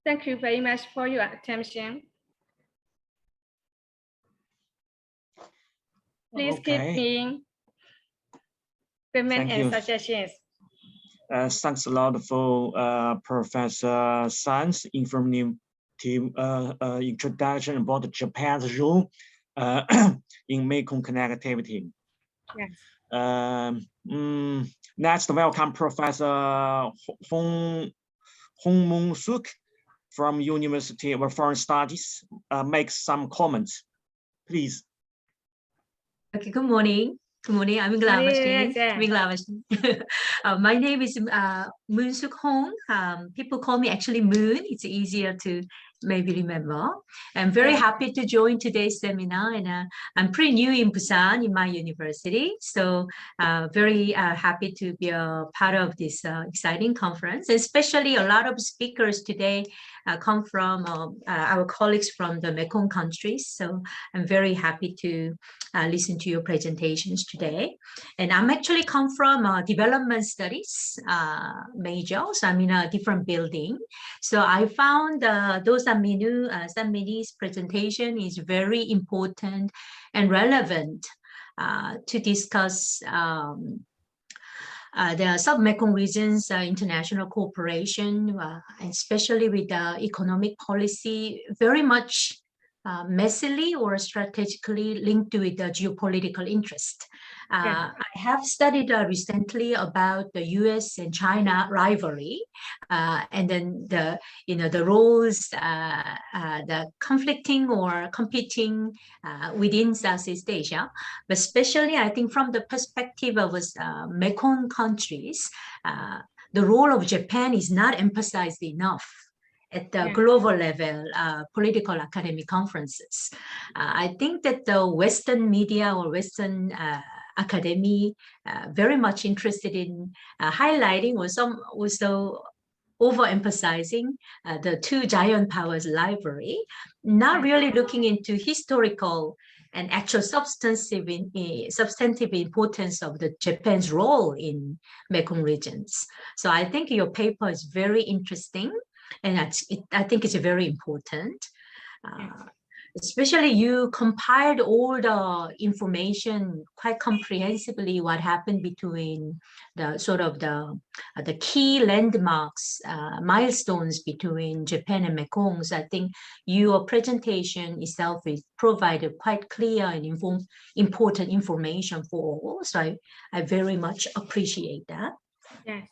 Thank you very much for your attention. Please keep me comment and suggestions. Thanks a lot for Professor San's informative introduction about Japan's role in Mekong connectivity. Yes. Next, welcome Professor Moon-suk from University of Foreign Studies. Make some comments, please. Okay, good morning. Good morning. I'm glad. My name is Moon-suk. People call me actually Moon. It's easier to maybe remember. I'm very happy to join today's seminar, and I'm pretty new in Busan in my university, so very happy to be a part of this exciting conference. Especially a lot of speakers today come from our colleagues from the Mekong countries, so I'm very happy to listen to your presentations today. And I'm actually come from development studies major, so I'm in a different building. So I found those Samini's presentation is very important and relevant to discuss the sub-Mekong region's international cooperation, especially with the economic policy, very much messily or strategically linked with the geopolitical interest. I have studied recently about the U.S. and China rivalry, and then the roles, the conflicting or competing within Southeast Asia, but especially I think from the perspective of Mekong countries, the role of Japan is not emphasized enough at the global level, political academic conferences. I think that the Western media or Western academy very much interested in highlighting or some also overemphasizing the two giant powers rivalry, not really looking into historical and actual substantive importance of the Japan's role in Mekong regions. So I think your paper is very interesting, and I think it's very important. Especially you compiled all the information quite comprehensively, what happened between the sort of the key landmarks, milestones between Japan and Mekong. So I think your presentation itself is provided quite clear and important information for all. So I very much appreciate that. Yes.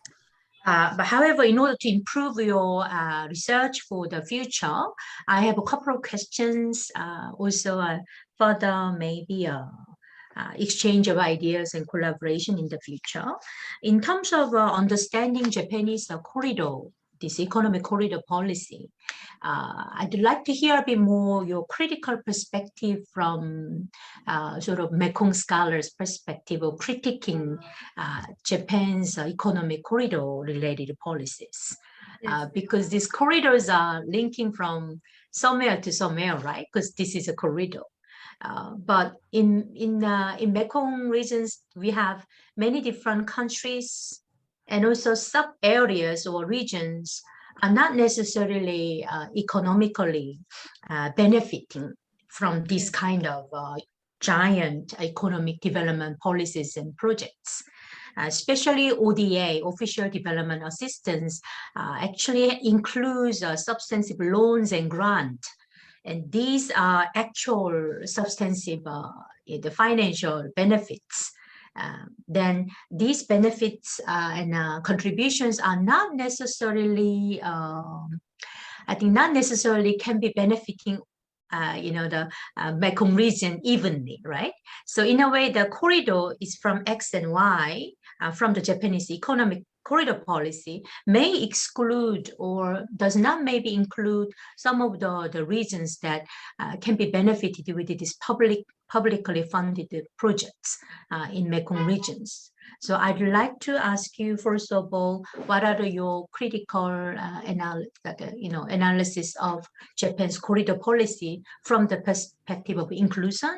But however, in order to improve your research for the future, I have a couple of questions, also further maybe exchange of ideas and collaboration in the future. In terms of understanding Japanese corridor, this economic corridor policy, I'd like to hear a bit more your critical perspective from sort of Mekong scholars' perspective of critiquing Japan's economic corridor related policies. Because these corridors are linking from somewhere to somewhere, right? Because this is a corridor. But in Mekong regions, we have many different countries, and also sub-areas or regions are not necessarily economically benefiting from this kind of giant economic development policies and projects. especially ODA, Official Development Assistance, actually includes substantive loans and grant. And these are actual substantive the financial benefits. Then these benefits and contributions are not necessarily, I think not necessarily can be benefiting the Mekong region evenly, right? So in a way, the corridor is from X and Y from the Japanese economic corridor policy may exclude or does not maybe include some of the regions that can be benefited with these publicly funded projects in Mekong regions. So I'd like to ask you, first of all, what are your critical analysis of Japan's corridor policy from the perspective of inclusion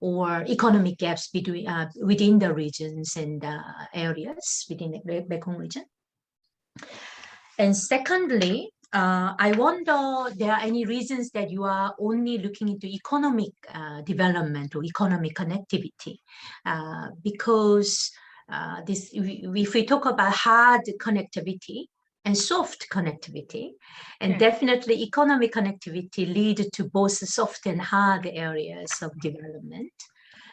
or economic gaps between within the regions and areas within the Mekong region? And secondly, I wonder there are any reasons that you are only looking into economic development or economic connectivity, because if we talk about hard connectivity and soft connectivity, and definitely economic connectivity lead to both soft and hard areas of development.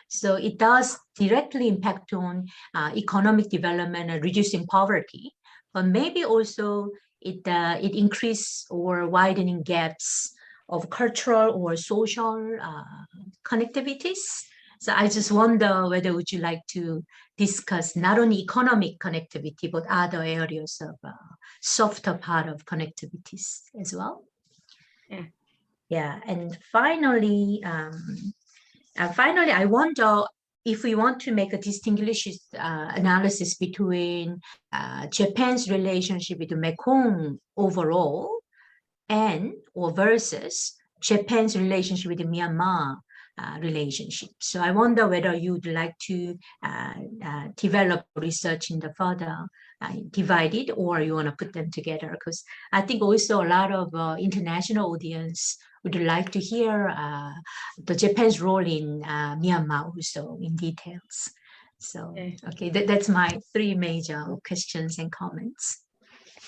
So it does directly impact on economic development and reducing poverty, but maybe also it increase or widening gaps of cultural or social connectivities. So I just wonder whether would you like to discuss not only economic connectivity, but other areas of softer part of connectivities as well. Yeah, and finally, I wonder if we want to make a distinguished analysis between Japan's relationship with the Mekong overall and or versus Japan's relationship with the Myanmar relationship. So I wonder whether you'd like to develop research in the further divided, or you want to put them together, because I think also a lot of international audience would like to hear the Japan's role in Myanmar also in details. So, okay, that's my three major questions and comments.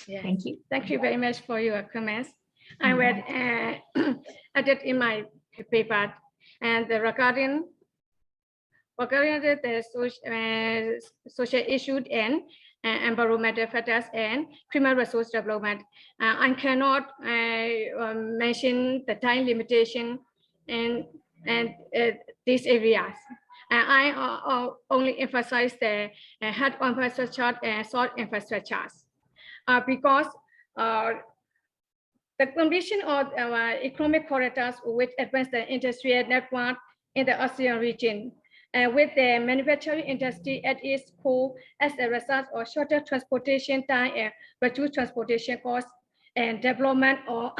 Thank you. Thank you very much for your comments. I read added in my paper, and regarding the social issues and environmental factors and human resource development, I cannot mention the time limitation and these areas. I only emphasize the hard infrastructure and soft infrastructures because the condition of economic corridors which advance the industrial network in the ASEAN region, with the manufacturing industry at its core as a result of shorter transportation time and reduced transportation costs and development of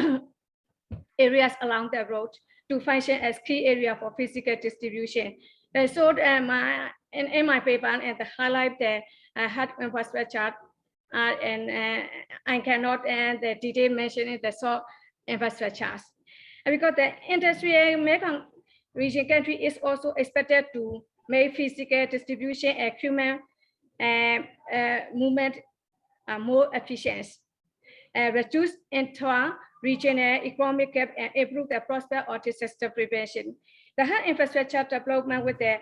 areas along the road to function as key area for physical distribution. So in my paper, and highlight the hard infrastructure, and I cannot add the detail mentioned in the soft infrastructures. Because the industrial Mekong region country is also expected to make physical distribution and human movement more efficient, reduce intra-regional economic gap, and improve the prospect of disaster prevention. The hard infrastructure development with the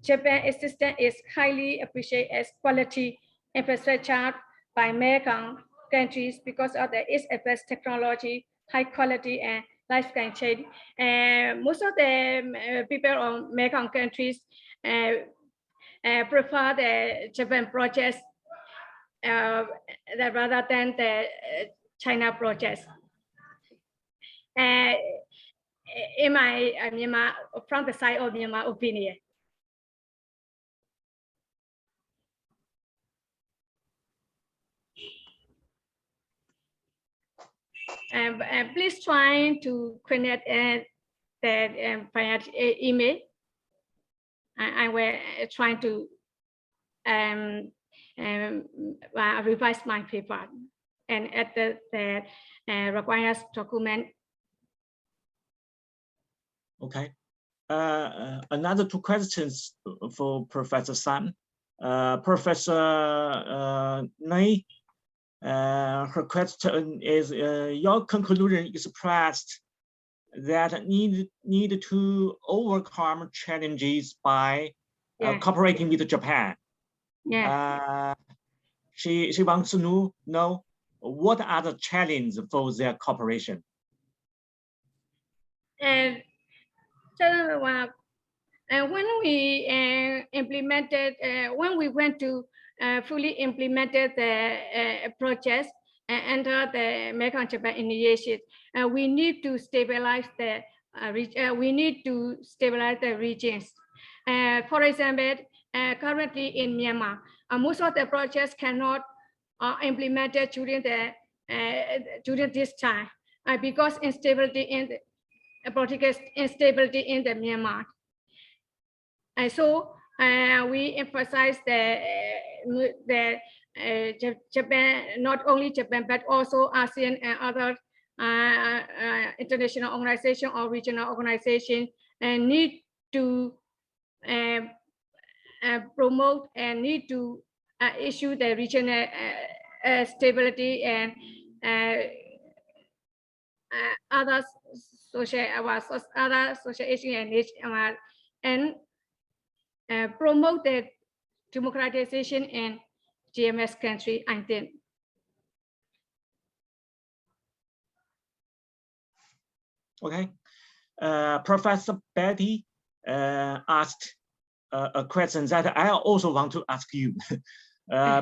Japan assistance is highly appreciated as quality infrastructure by Mekong countries because of the its advanced technology, high quality, and lifespan change. And most of the people on Mekong countries prefer the Japan projects rather than the China projects. In my Myanmar, from the side of Myanmar opinion. And please try to connect the email. I will try to revise my paper and add the required document. Okay. Another two questions for Professor Sun. Professor Nwe, her question is, your conclusion expressed that need to overcome challenges by cooperating with Japan. She wants to know what are the challenges for their cooperation. And when we implemented, when we went to fully implemented the project and enter the Mekong Japan initiative, we need to stabilize the regions. For example, currently in Myanmar, most of the projects cannot implemented during this time because instability in the political instability in the Myanmar. And so we emphasize that Japan, not only Japan, but also ASEAN and other international organizations or regional organizations need to promote and need to issue the regional stability and other social issues and promote the democratization in GMS country, I think. Okay, Professor Betty asked a question that I also want to ask you.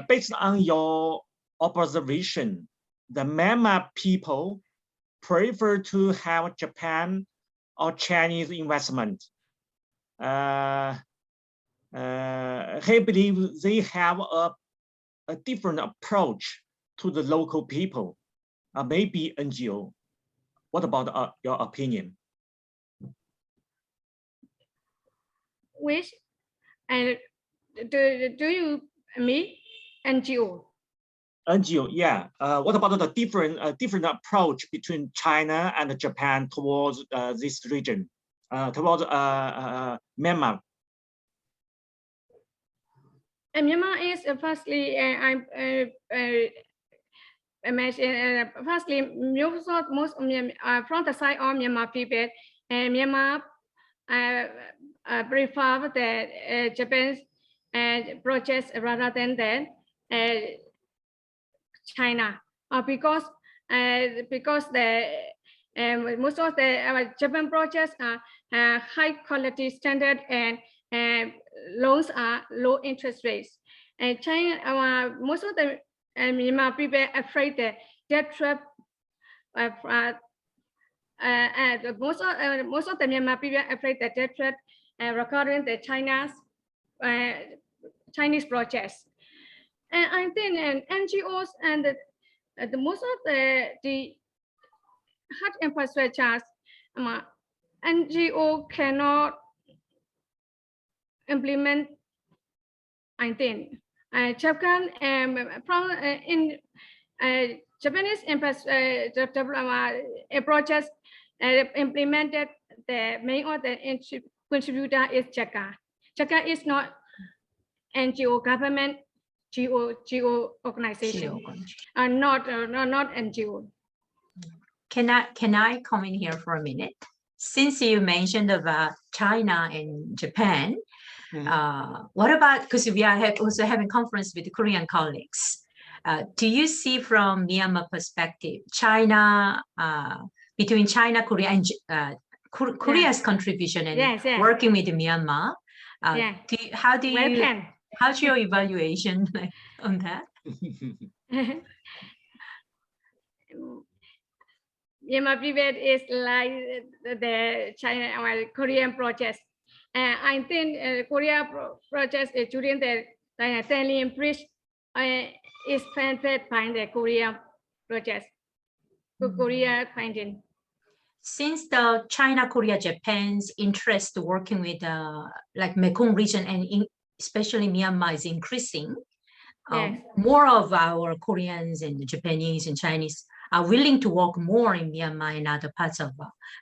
Based on your observation, the Myanmar people prefer to have Japan or Chinese investment. He believes they have a different approach to the local people, maybe NGO. What about your opinion? Which and do you mean NGO? NGO, yeah. What about the different approach between China and Japan towards this region, towards Myanmar? Myanmar is firstly, firstly, most from the side of Myanmar people, Myanmar prefer the Japan's projects rather than China, because the most of the Japan projects are high quality standard and loans are low interest rates. And China, most of the Myanmar people are afraid that debt trap. Most of the Myanmar people are afraid that debt trap regarding the Chinese projects. And I think NGOs and the most of the hard infrastructures, NGO cannot implement. I think Japan in Japanese projects implemented, the main or the contributor is JACA. JACA is not NGO, government GO organization, not NGO. Can I come in here for a minute? Since you mentioned about China and Japan, what about, because we are also having conference with the Korean colleagues, do you see from Myanmar perspective, China, between China, Korea, and Korea's contribution and working with Myanmar, how's your evaluation on that? Myanmar pivot is like the China or Korean projects. I think Korea projects during the Italian bridge is funded by the Korea projects. Korea finding. Since the China, Korea, Japan's interest working with like Mekong region and especially Myanmar is increasing, more of our Koreans and Japanese and Chinese are willing to work more in Myanmar and other parts of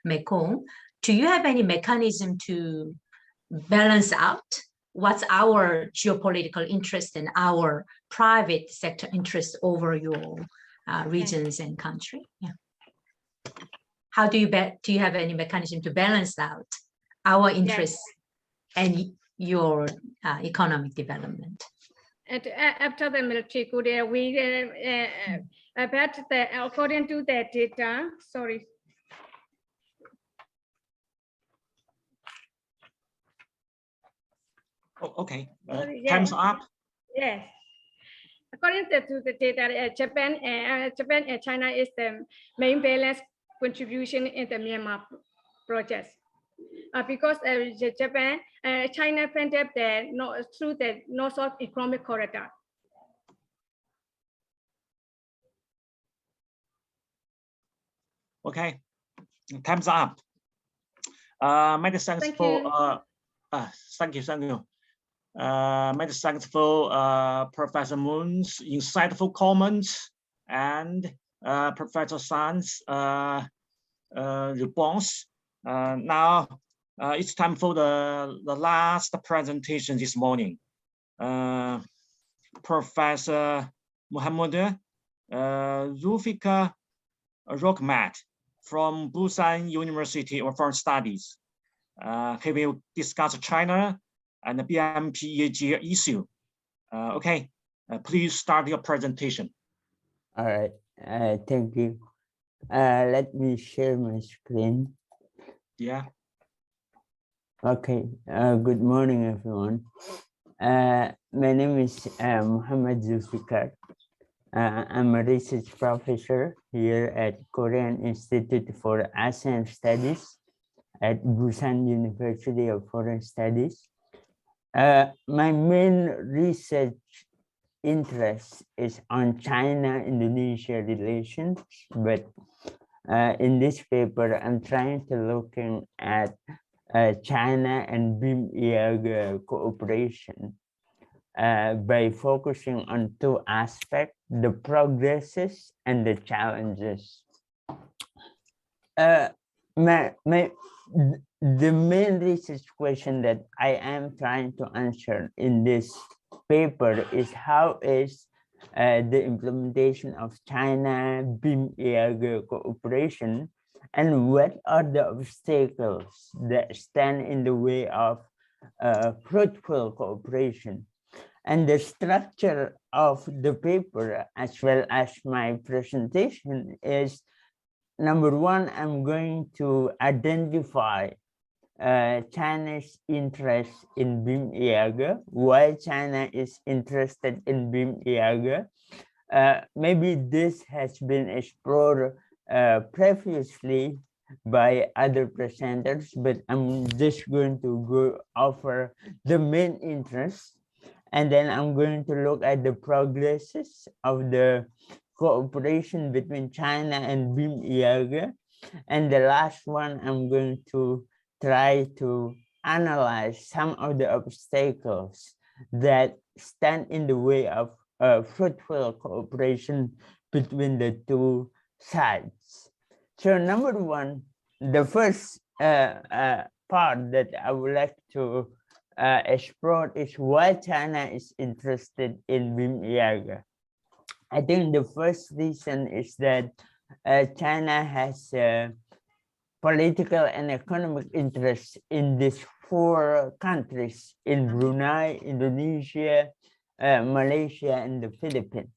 Mekong. Do you have any mechanism to balance out what's our geopolitical interest and our private sector interest over your regions and country? Yeah. How do you have any mechanism to balance out our interests and your economic development? And after the military coup, we according to the data, sorry. Oh, okay. Sorry, Time's up. Yes. According to the data, Japan and China is the main balance contribution in the Myanmar project. Because Japan, China planted through the North-South Economic Corridor. Okay, time's up. Many thanks Thank for you. thank you. Many thanks for Professor Moon's insightful comments and Professor San's response. Now it's time for the last presentation this morning. Professor Muhammad Zulfikar Rakhmat from Busan University of Foreign Studies. He will discuss China and the BMP issue. Okay, please start your presentation. All right, thank you. Let me share my screen. Yeah. Okay, good morning, everyone. My name is Muhammad Zulfikar. I'm a research professor here at Korean Institute for ASEAN Studies at Busan University of Foreign Studies. My main research interest is on China-Indonesia relations, but in this paper, I'm trying to look at China and BIM-IAG cooperation by focusing on two aspects, the progresses and the challenges. The main research question that I am trying to answer in this paper is how is the implementation of China BIM-IAG cooperation, and what are the obstacles that stand in the way of fruitful cooperation. And the structure of the paper, as well as my presentation, is number one, I'm going to identify China's interest in BIM-IAG, why China is interested in BIM-IAG. Maybe this has been explored previously by other presenters, but I'm just going to go over the main interest, and then I'm going to look at the progresses of the cooperation between China and BIM-IAG, and the last one, I'm going to try to analyze some of the obstacles that stand in the way of fruitful cooperation between the two sides. So number one, the first part that I would like to explore is why China is interested in BIM-IAG. I think the first reason is that China has political and economic interests in these four countries, in Brunei, Indonesia, Malaysia, and the Philippines,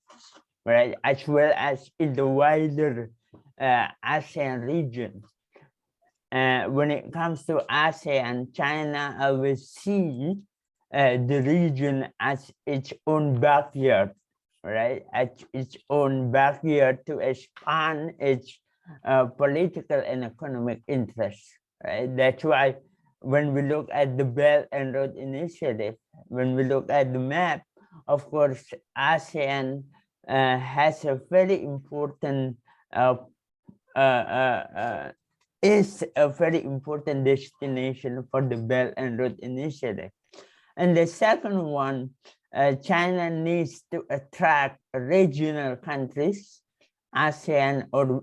right? As well as in the wider ASEAN region. When it comes to ASEAN, China always see the region as its own backyard, right? As its own backyard to expand its political and economic interests, right? That's why when we look at the Belt and Road Initiative, when we look at the map, of course, ASEAN has a very important is a very important destination for the Belt and Road Initiative. And the second one, China needs to attract regional countries, ASEAN or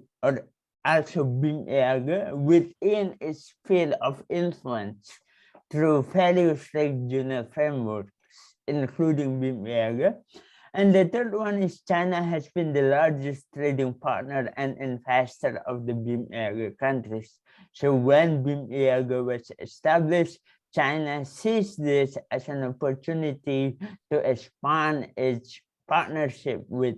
also BIM-IAG within its field of influence through various regional frameworks, including Myint Yi. And the third one is China has been the largest trading partner and investor of the Myint Yi countries. So when Myint Yi was established, China sees this as an opportunity to expand its partnership with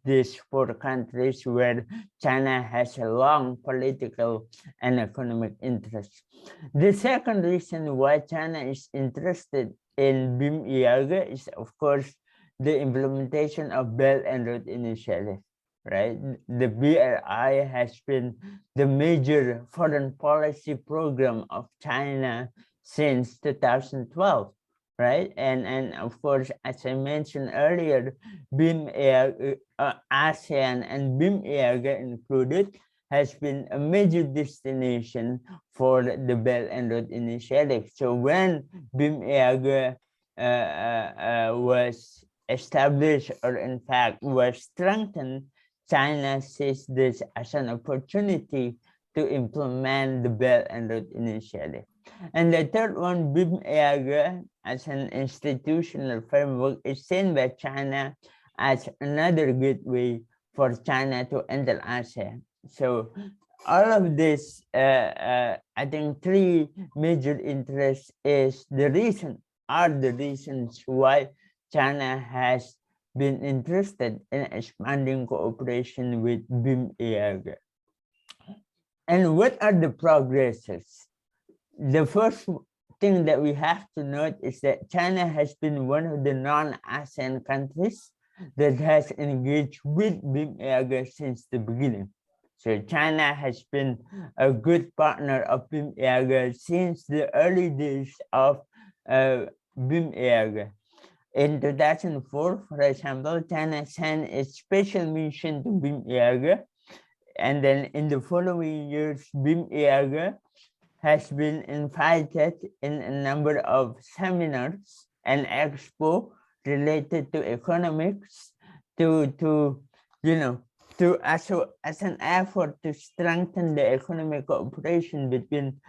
these four countries where China has a long political and economic interest. The second reason why China is interested in Myint Yi is, of course, the implementation of Belt and Road Initiative, right? The BRI has been the major foreign policy program of China since 2012, right? And of course, as I mentioned earlier, ASEAN and Myint Yi included has been a major destination for the Belt and Road Initiative. So when Myint Yi was established, or in fact was strengthened, China sees this as an opportunity to implement the Belt and Road Initiative. And the third one, Myint Yi as an institutional framework is seen by China as another gateway for China to enter ASEAN. So all of this, I think three major interests are the reasons why China has been interested in expanding cooperation with Myint Yi. And what are the progresses? The first thing that we have to note is that China has been one of the non-ASEAN countries that has engaged with Myint Yi since the beginning. So China has been a good partner of Myint Yi since the early days of Myint Yi. In 2004, for example, China sent a special mission to Myint Yi, and then in the following years, Myint Yi has been invited in a number of seminars and expo related to economics as an effort to strengthen the economic cooperation between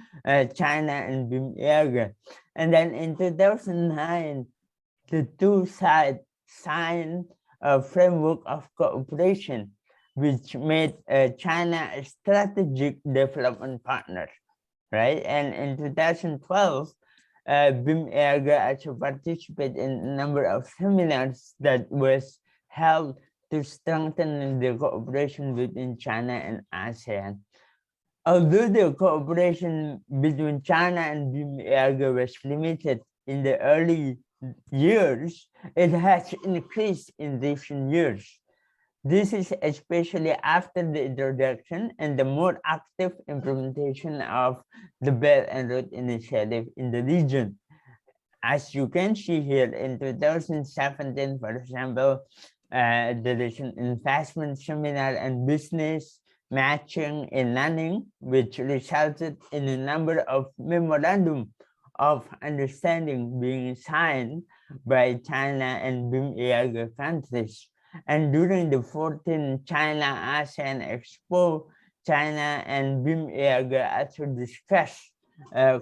China and Myint Yi. And then in 2009, the two sides signed a framework of cooperation, which made China a strategic development partner, right? And in 2012, Myint Yi also participated in a number of seminars that was held to strengthen the cooperation between China and ASEAN. Although the cooperation between China and Myint Yi was limited in the early years, it has increased in recent years. This is especially after the introduction and the more active implementation of the Belt and Road Initiative in the region. As you can see here, in 2017, for example, there is an investment seminar and business matching in Nanning, which resulted in a number of memorandum of understanding being signed by China and Myint Yi countries. And during the 14th China ASEAN Expo, China and Myint Yi also discussed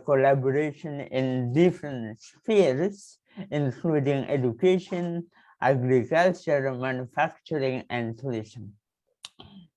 collaboration in different spheres, including education, agriculture, manufacturing, and tourism.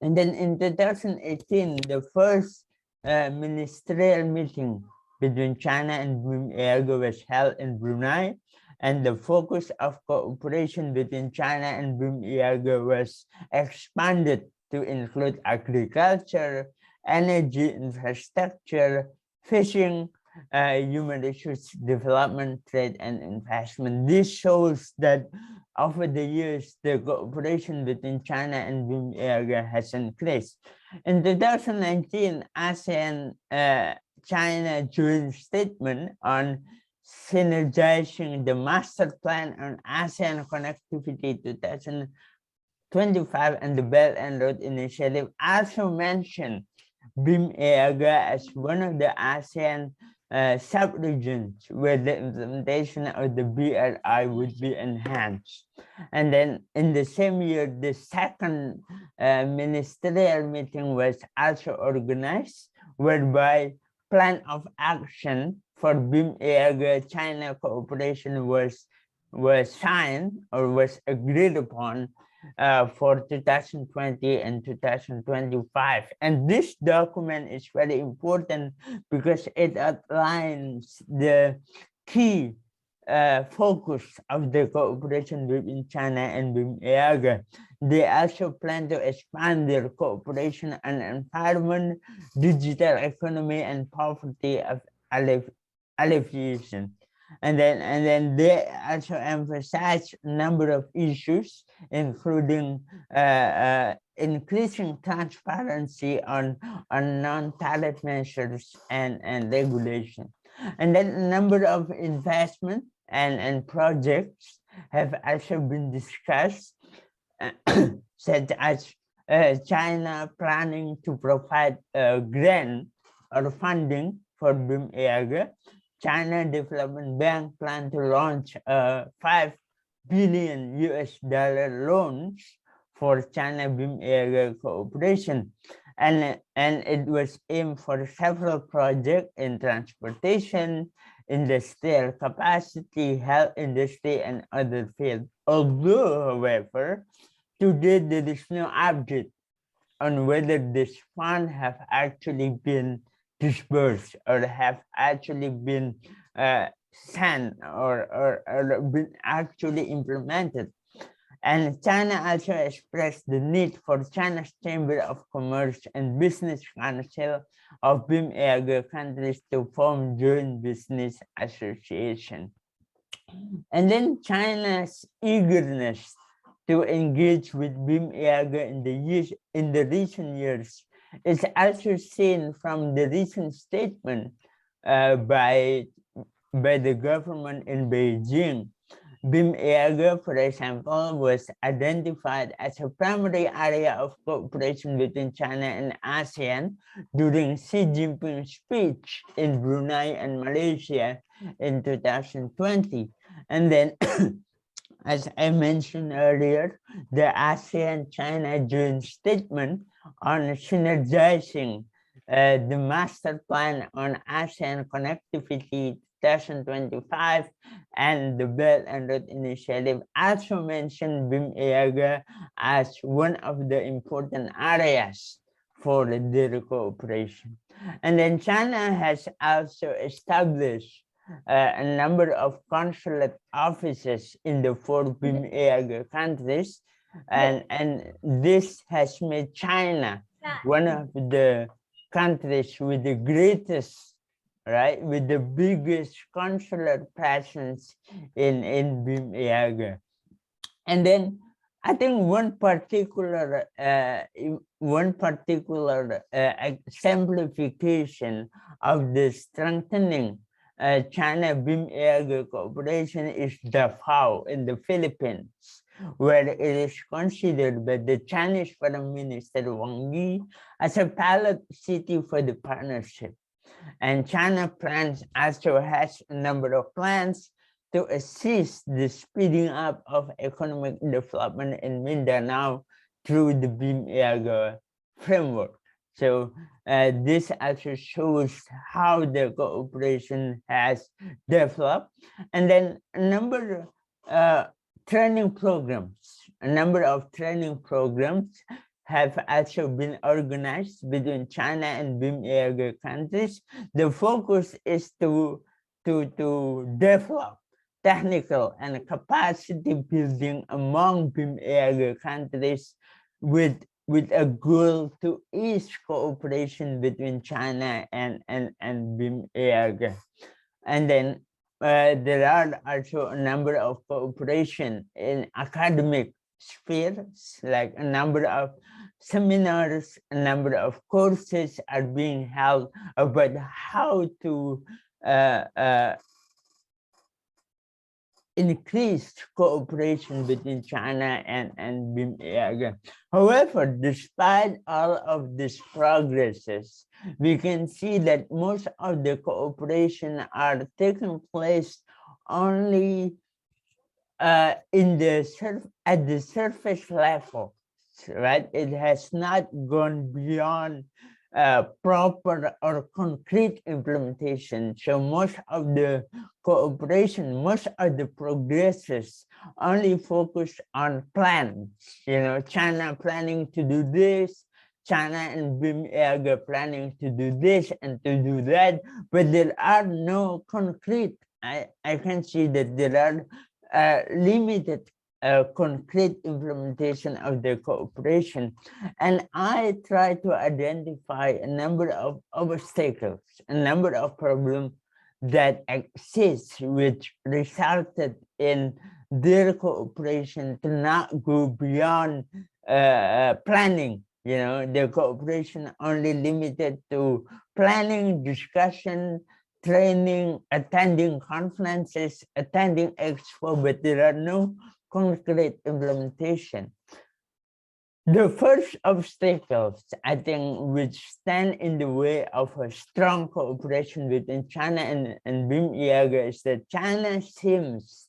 And then in 2018, the first ministerial meeting between China and Myint Yi was held in Brunei, and the focus of cooperation between China and Myint Yi was expanded to include agriculture, energy infrastructure, fishing, human resource development, trade, and investment. This shows that over the years, the cooperation between China and Myint Yi has increased. In 2019, ASEAN China joint statement on synergizing the master plan on ASEAN connectivity 2025 and the Belt and Road Initiative also mentioned Myint Yi as one of the ASEAN sub-regions where the implementation of the BRI would be enhanced. And then in the same year, the second ministerial meeting was also organized, whereby plan of action for BIM-EAG-China cooperation was signed or was agreed upon for 2020 and 2025. And this document is very important because it outlines the key focus of the cooperation between China and BIM-EAG. They also plan to expand their cooperation on environment, digital economy, and poverty of alleviation. And then they also emphasize a number of issues, including increasing transparency on non-tariff measures and regulation. And then a number of investment and projects have also been discussed, such as China planning to provide a grant or funding for BIM-EAG. China Development Bank plan to launch a $5 billion loans for China BIM-EAG cooperation. And it was aimed for several projects in transportation, industrial capacity, health industry, and other fields. Although, however, today there is no update on whether this fund have actually been disbursed or have actually been sent or been actually implemented. And China also expressed the need for China's Chamber of Commerce and Business Council of BIM-EAG countries to form joint business association. And then China's eagerness to engage with BIM-EAG in the recent years is also seen from the recent statement by the government in Beijing. BIM-EAG, for example, was identified as a primary area of cooperation between China and ASEAN during Xi Jinping's speech in Brunei and Malaysia in 2020. And then, as I mentioned earlier, the ASEAN-China joint statement on synergizing the master plan on ASEAN connectivity 2025 and the Belt and Road Initiative also mentioned BIM-EAG as one of the important areas for their cooperation. And then China has also established a number of consulate offices in the 4 BIM-EAG countries, and this has made China one of the countries with the greatest, right, with the biggest consular presence in BIM-EAG. And then I think one particular exemplification of the strengthening China BIM-EAG cooperation is Davao in the Philippines, where it is considered by the Chinese Foreign Minister Wang Yi as a pilot city for the partnership. And China plans also has a number of plans to assist the speeding up of economic development in Mindanao through the BIM-EAG framework. So this also shows how the cooperation has developed. And then a number of training programs have also been organized between China and BIM-EAG countries. The focus is to develop technical and capacity building among BIM-EAG countries with a goal to ease cooperation between China and BIM-EAG. And then there are also a number of cooperation in academic spheres, like a number of seminars, a number of courses are being held about how to increase cooperation between China and BIM-EAG. However, despite all of these progresses, we can see that most of the cooperation are taking place only at the surface level, right? It has not gone beyond proper or concrete implementation. So most of the cooperation, most of the progresses only focus on plans. You know, China planning to do this, China and BIM planning to do this and to do that, but there are no concrete. I can see that there are limited concrete implementation of the cooperation. And I try to identify a number of obstacles, a number of problems that exist, which resulted in their cooperation to not go beyond planning. You know, the cooperation only limited to planning, discussion, training, attending conferences, attending expo, but there are no concrete implementation. The first obstacles, I think, which stand in the way of a strong cooperation between China and BIM-IAG is that China seems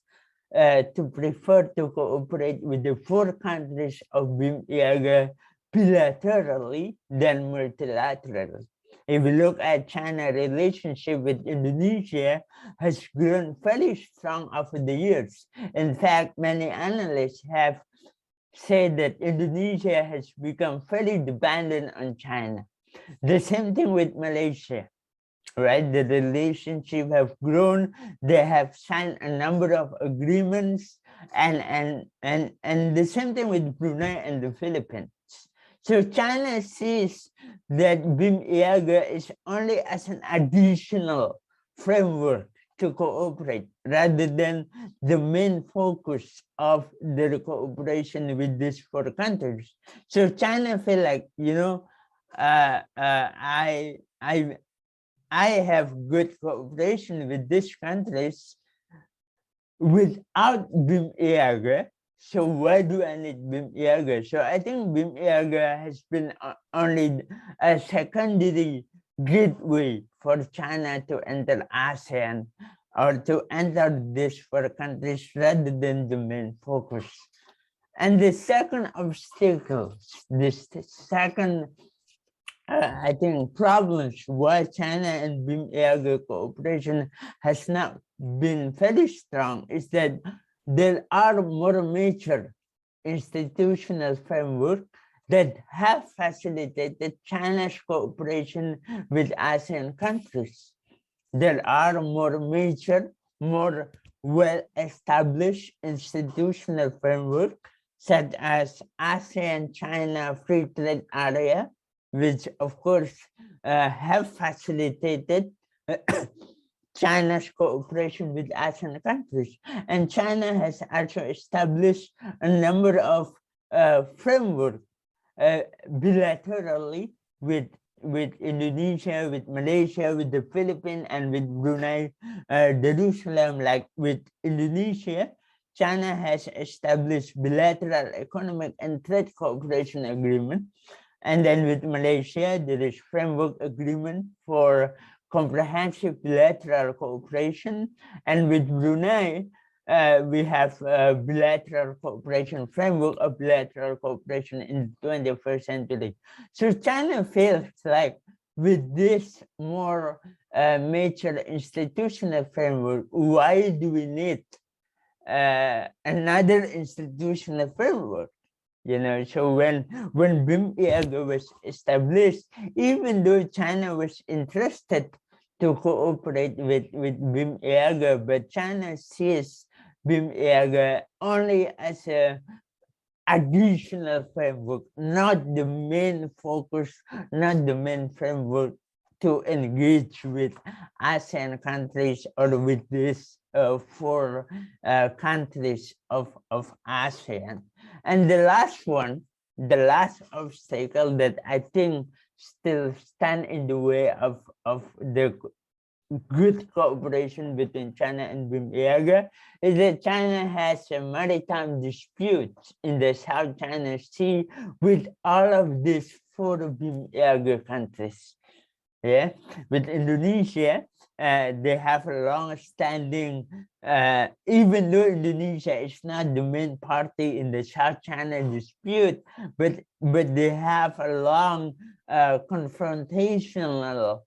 to prefer to cooperate with the 4 countries of BIM-IAG bilaterally than multilaterally. If you look at China's relationship with Indonesia, has grown very strong over the years. In fact, many analysts have said that Indonesia has become very dependent on China. The same thing with Malaysia, right? The relationship have grown. They have signed a number of agreements, and the same thing with Brunei and the Philippines. So China sees that BIM-IAG is only as an additional framework to cooperate rather than the main focus of the cooperation with these 4 countries. So China feel like, you know, I have good cooperation with these countries without BIM-IAG. So why do I need BIM-IAG? So I think BIM-IAG has been only a secondary gateway for China to enter ASEAN or to enter these 4 countries rather than the main focus. And the second obstacle, this second, I think, problems why China and BIM-IAG cooperation has not been very strong is that there are more mature institutional frameworks that have facilitated China's cooperation with ASEAN countries. There are more mature, more well-established institutional frameworks, such as ASEAN-China Free Trade Area, which of course have facilitated China's cooperation with ASEAN countries. And China has also established a number of frameworks bilaterally with Indonesia, with Malaysia, with the Philippines, and with Brunei, Jerusalem. Like with Indonesia, China has established bilateral economic and trade cooperation agreement. And then with Malaysia, there is framework agreement for comprehensive bilateral cooperation. And with Brunei, we have bilateral cooperation framework of bilateral cooperation in the 21st century. So China feels like with this more mature institutional framework, why do we need another institutional framework? You know, so when BIM-IAG was established, even though China was interested to cooperate with BIM-IAG, but China sees BIM-IAG only as a additional framework, not the main focus, not the main framework to engage with ASEAN countries or with these 4 countries of ASEAN. And the last one, the last obstacle that I think still stand in the way of the good cooperation between China and BIM-IAG is that China has a maritime dispute in the South China Sea with all of these 4 BIM-IAG countries. Yeah, with Indonesia, they have a long-standing, even though Indonesia is not the main party in the South China dispute, but they have a long confrontational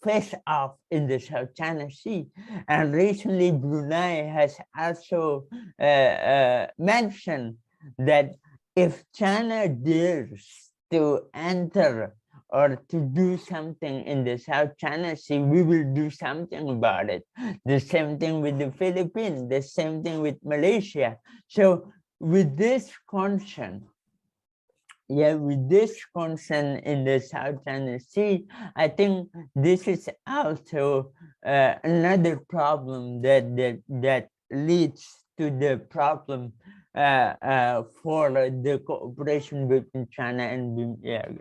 face-off in the South China Sea. And recently, Brunei has also mentioned that if China dares to enter or to do something in the South China Sea, we will do something about it. The same thing with the Philippines, the same thing with Malaysia. So with this concern, with this concern in the South China Sea, I think this is also another problem that leads to the problem for the cooperation between China and Myint Yi.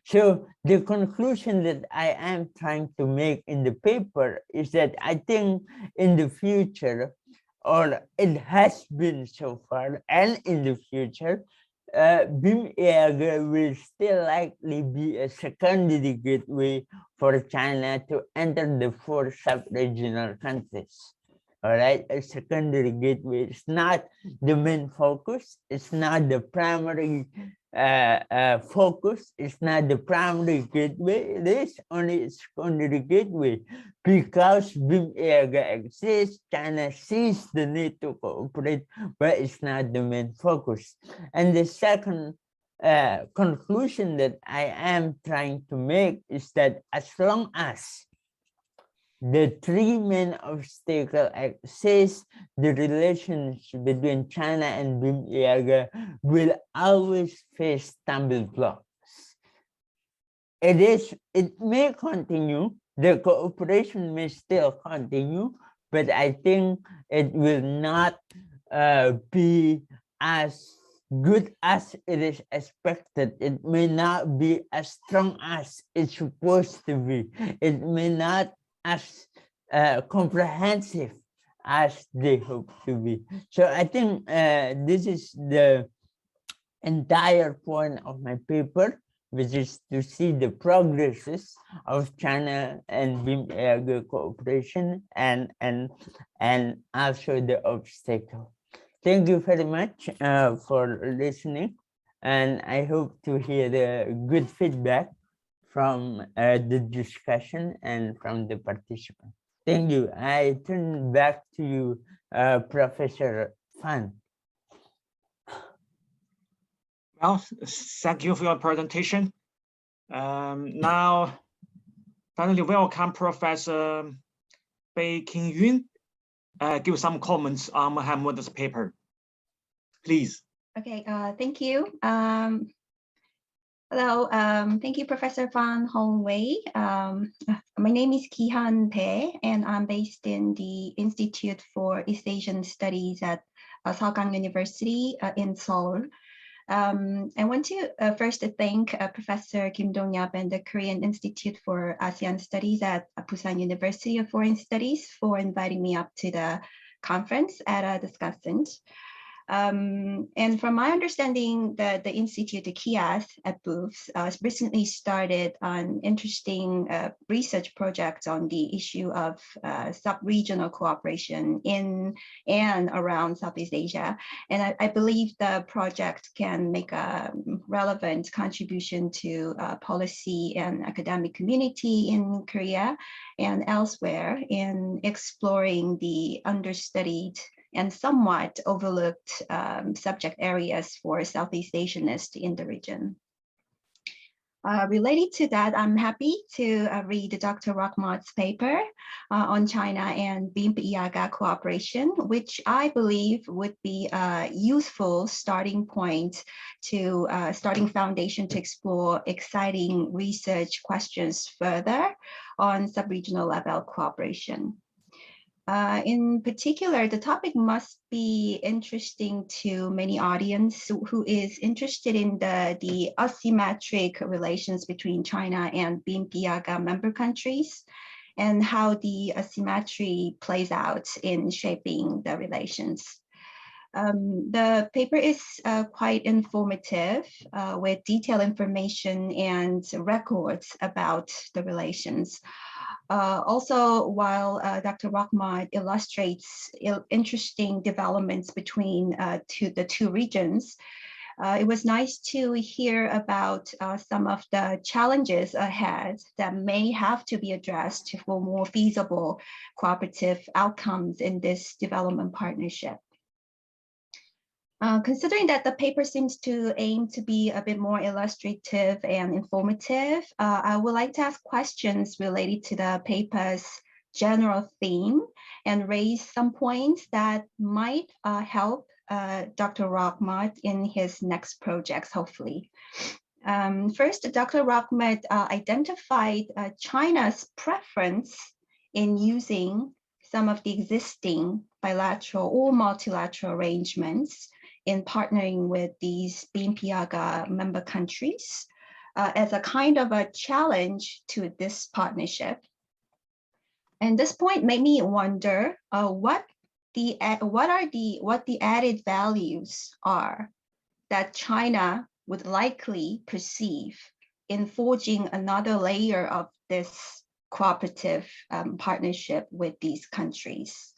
So the conclusion that I am trying to make in the paper is that I think in the future, or it has been so far, and in the future, Myint Yi will still likely be a secondary gateway for China to enter the 4 sub-regional countries. All right, a secondary gateway. It's not the main focus. It's not the primary focus. It's not the primary gateway. It is only a secondary gateway because Myint Yi exists. China sees the need to cooperate, but it's not the main focus. And the second conclusion that I am trying to make is that as long as the 3 main obstacles exist, the relations between China and Myint Yi will always face stumbling blocks. It may continue, the cooperation may still continue, but I think it will not be as good as it is expected. It may not be as strong as it's supposed to be. It may not as comprehensive as they hope to be. So I think this is the entire point of my paper, which is to see the progresses of China and Myint Yi cooperation and also the obstacle. Thank you very much for listening, and I hope to hear the good feedback from the discussion and from the participants. Thank you. I turn back to you, Professor Fan. Well, thank you for your presentation. Now, finally, welcome Professor Ki-Hyun. Give some comments on Mohammed's paper, please. Okay, thank you. Hello, thank you, Professor Fan Hongwei. My name is Ki-Hyun, and I'm based in the Institute for East Asian Studies at Seogang University in Seoul. I want to first thank Professor Kim Dong-Yap and the Korean Institute for ASEAN Studies at Busan University of Foreign Studies for inviting me up to the conference at Discussant. And from my understanding, the Institute, the KIAS-BUFS, recently started an interesting research project on the issue of sub-regional cooperation in and around Southeast Asia. And I believe the project can make a relevant contribution to policy and academic community in Korea and elsewhere in exploring the understudied and somewhat overlooked subject areas for Southeast Asianists in the region. Related to that, I'm happy to read Dr. Rakhmat's paper on China and Myint Yi cooperation, which I believe would be a useful starting point to starting foundation to explore exciting research questions further on sub-regional level cooperation. In particular, the topic must be interesting to many audience who is interested in the asymmetric relations between China and Myint Yi member countries and how the asymmetry plays out in shaping the relations. The paper is quite informative with detailed information and records about the relations. Also, while Dr. Rakhmat illustrates interesting developments between the two regions, It was nice to hear about some of the challenges ahead that may have to be addressed for more feasible cooperative outcomes in this development partnership. Considering that the paper seems to aim to be a bit more illustrative and informative, I would like to ask questions related to the paper's general theme and raise some points that might help Dr. Rakhmat in his next projects, hopefully. First, Dr. Rakhmat identified China's preference in using some of the existing bilateral or multilateral arrangements in partnering with these BIMPIAGA member countries as a kind of a challenge to this partnership. And this point made me wonder what the added values are that China would likely perceive in forging another layer of this cooperative partnership with these countries.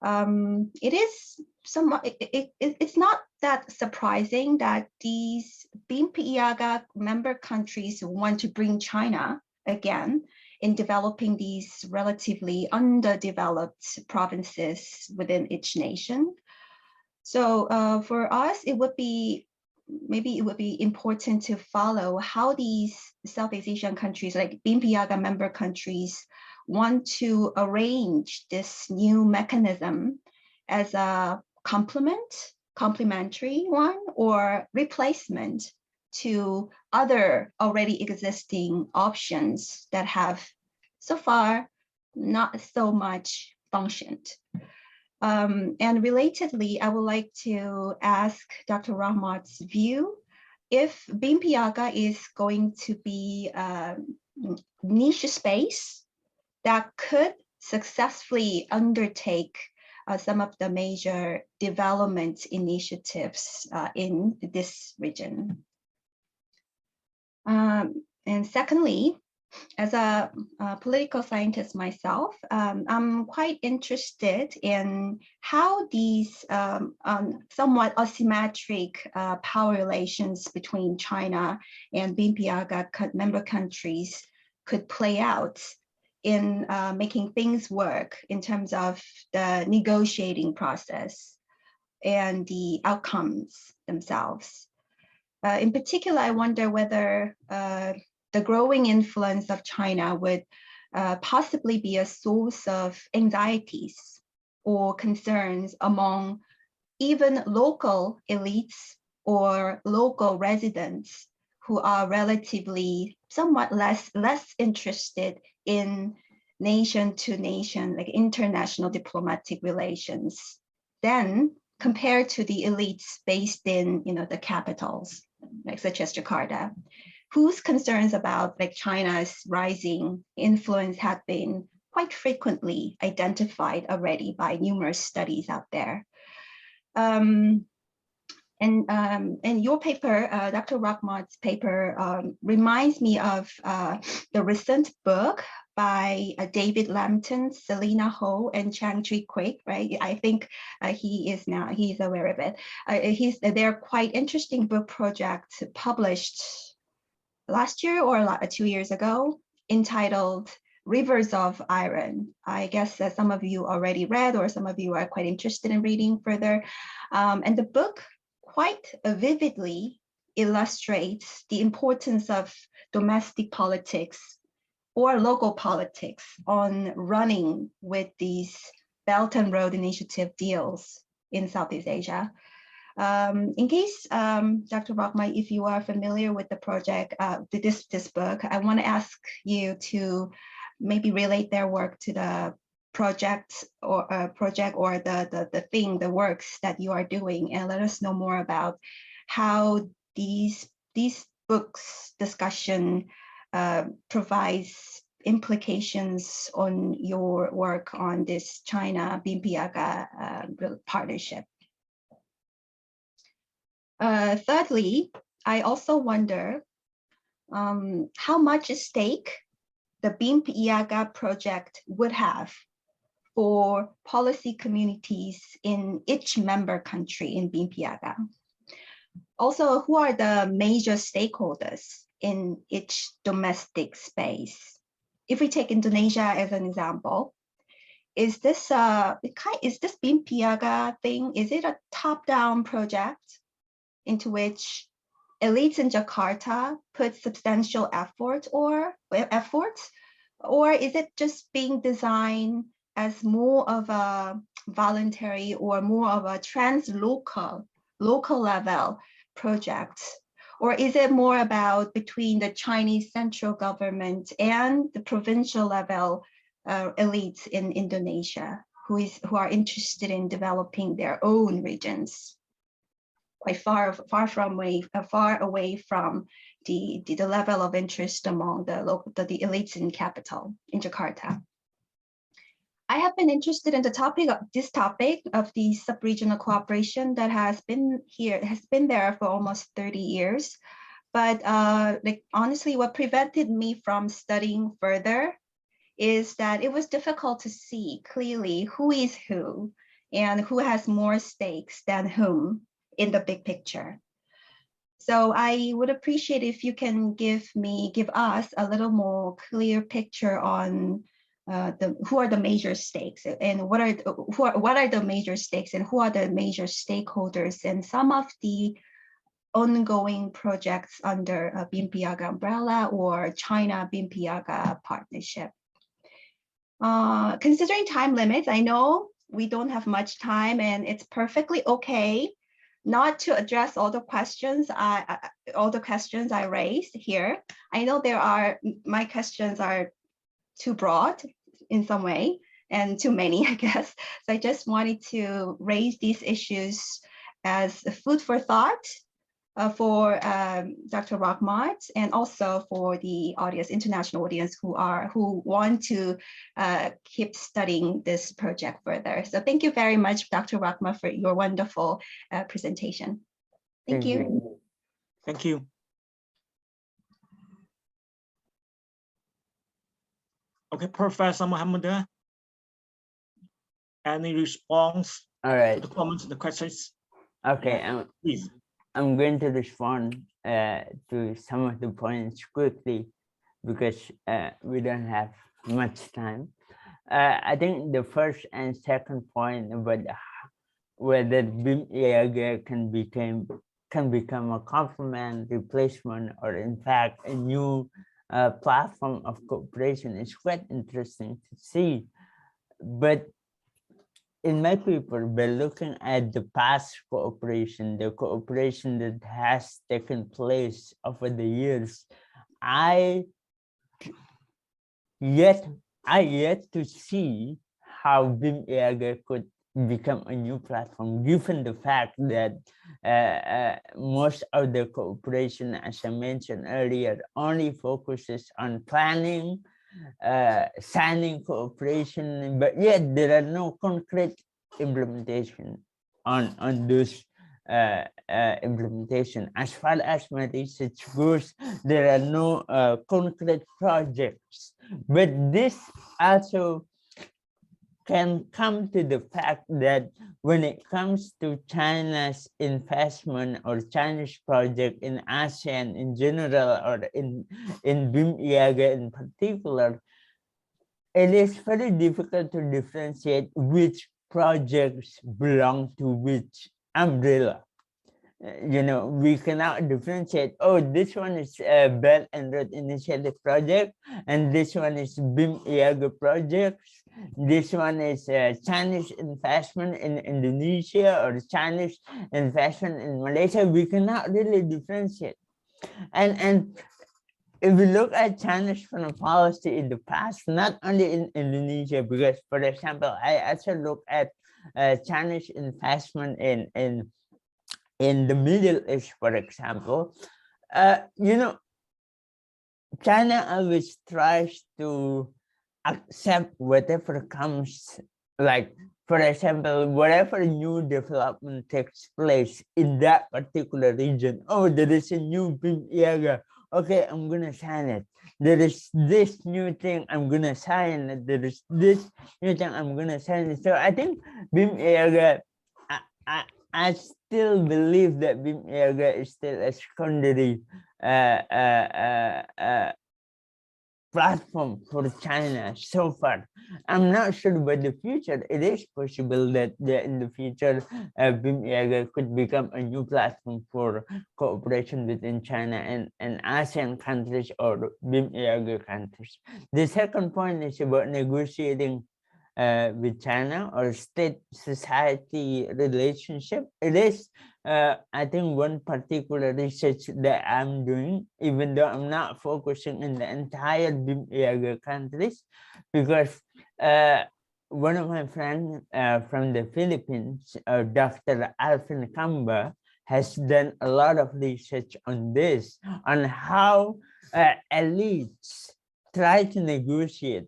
It's not that surprising that these BIMPIAGA member countries want to bring China again in developing these relatively underdeveloped provinces within each nation. So for us, it would be important to follow how these Southeast Asian countries, like BIMPIAGA member countries, want to arrange this new mechanism as a complementary one or replacement to other already existing options that have so far not so much functioned. And relatedly, I would like to ask Dr. Rakhmat's view if BIMPIAGA is going to be a niche space that could successfully undertake some of the major development initiatives in this region. And secondly, as a political scientist myself, I'm quite interested in how these somewhat asymmetric power relations between China and BIMPIAGA member countries could play out in making things work in terms of the negotiating process and the outcomes themselves. In particular, I wonder whether the growing influence of China would possibly be a source of anxieties or concerns among even local elites or local residents who are relatively somewhat less interested in nation-to-nation, like international diplomatic relations, than compared to the elites based in, the capitals, like such as Jakarta, whose concerns about China's rising influence have been quite frequently identified already by numerous studies out there. And your paper, Dr. Rakhmat's paper, reminds me of the recent book by David Lampton, Selena Ho, and Chang Chi-kwik, right? I think he's aware of it. They're quite interesting book projects published last year or 2 years ago, entitled Rivers of Iron. I guess that some of you already read, or some of you are quite interested in reading further. And the book quite vividly illustrates the importance of domestic politics or local politics on running with these Belt and Road Initiative deals in Southeast Asia. In case, Dr. Rakhmat, if you are familiar with the project, this book, I want to ask you to maybe relate their work to the project or the works that you are doing, and let us know more about how these books discussion provides implications on your work on this China BIMPIAGA partnership. Thirdly, I also wonder how much stake the BIMPIAGA project would have for policy communities in each member country in BIMPIAGA. Also, who are the major stakeholders in each domestic space? If we take Indonesia as an example, is this Myint Yi thing, is it a top-down project into which elites in Jakarta put substantial effort, or is it just being designed as more of a voluntary or more of a local level project? Or is it more about between the Chinese central government and the provincial level elites in Indonesia who are interested in developing their own regions, quite far away from the level of interest among the elites in capital, in Jakarta? I have been interested in this topic of the sub-regional cooperation that has been there for almost 30 years. But honestly, what prevented me from studying further is that it was difficult to see clearly who is who and who has more stakes than whom in the big picture. So I would appreciate if you can give us a little more clear picture on who are the major stakes and what are the major stakes and who are the major stakeholders and some of the ongoing projects under Myint Yi umbrella or China Myint Yi partnership. Considering time limits, I know we don't have much time, and it's perfectly okay not to address all the questions I raised here. I know my questions are too broad in some way and too many, I guess. So I just wanted to raise these issues as food for thought for Dr. Rakhmat and also for the audience, international audience who want to keep studying this project further. So thank you very much, Dr. Rakhmat, for your wonderful presentation. Thank you. Thank you. Okay, Professor Mohammed, any response? All right. To the comments, the questions? Okay, please. I'm going to respond to some of the points quickly because we don't have much time. I think the first and second point about whether Myint Yi can become a complement, replacement, or in fact a new platform of cooperation is quite interesting to see. But in my paper, by looking at the past cooperation, the cooperation that has taken place over the years, I yet to see how Myint Yi could become a new platform, given the fact that most of the cooperation, as I mentioned earlier, only focuses on planning, signing cooperation, but yet there are no concrete implementation on those implementation. As far as my research goes, there are no concrete projects, but this also can come to the fact that when it comes to China's investment or Chinese project in ASEAN in general, or in Myint Yi in particular, it is very difficult to differentiate which projects belong to which umbrella. You know, we cannot differentiate, oh, this one is a Belt and Road Initiative project, and this one is Myint Yi project. This one is Chinese investment in Indonesia or Chinese investment in Malaysia. We cannot really differentiate. And if we look at China's foreign policy in the past, not only in Indonesia, because, for example, I also look at Chinese investment in the Middle East, for example. You know, China always tries to accept whatever comes, like, for example, whatever new development takes place in that particular region. Oh, there is a new Myint Yi. Okay, I'm gonna sign it. There is this new thing, I'm gonna sign it. There is this new thing, I'm gonna sign it. So I think Myint Yi, I still believe that BIM area is still a secondary platform for China so far. I'm not sure about the future. It is possible that in the future, BIM area could become a new platform for cooperation between China and ASEAN countries or BIM area countries. The second point is about negotiating with China or state-society relationship. It is, I think, one particular research that I'm doing, even though I'm not focusing in the entire BIM area countries, because one of my friends from the Philippines, Dr. Alvin Kamba, has done a lot of research on this, on how elites try to negotiate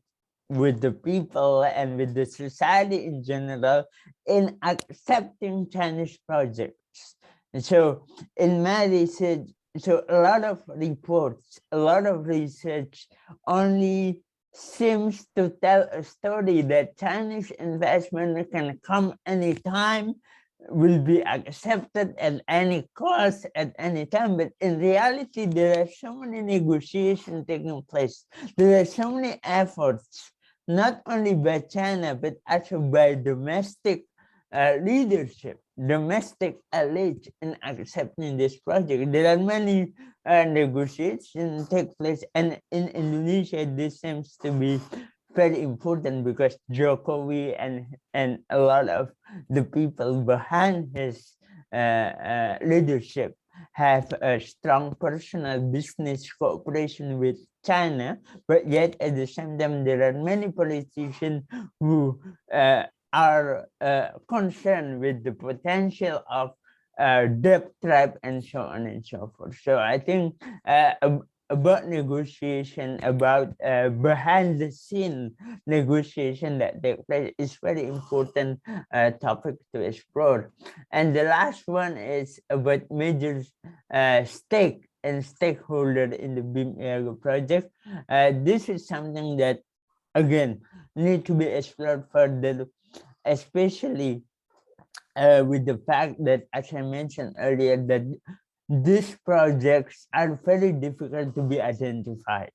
with the people and with the society in general in accepting Chinese projects. And so in my research, so a lot of reports, a lot of research only seems to tell a story that Chinese investment can come anytime, will be accepted at any cost at any time. But in reality, there are so many negotiations taking place. There are so many efforts, not only by China, but also by domestic leadership, domestic elite in accepting this project. There are many negotiations take place, and in Indonesia, this seems to be very important because Jokowi and a lot of the people behind his leadership have a strong personal business cooperation with China, but yet at the same time, there are many politicians who are concerned with the potential of debt trap and so on and so forth. So I think about negotiation, about behind the scene negotiation that take place is very important topic to explore. And the last one is about major stake and stakeholder in the BIM area project. This is something that, again, need to be explored further, especially with the fact that, as I mentioned earlier, that these projects are very difficult to be identified.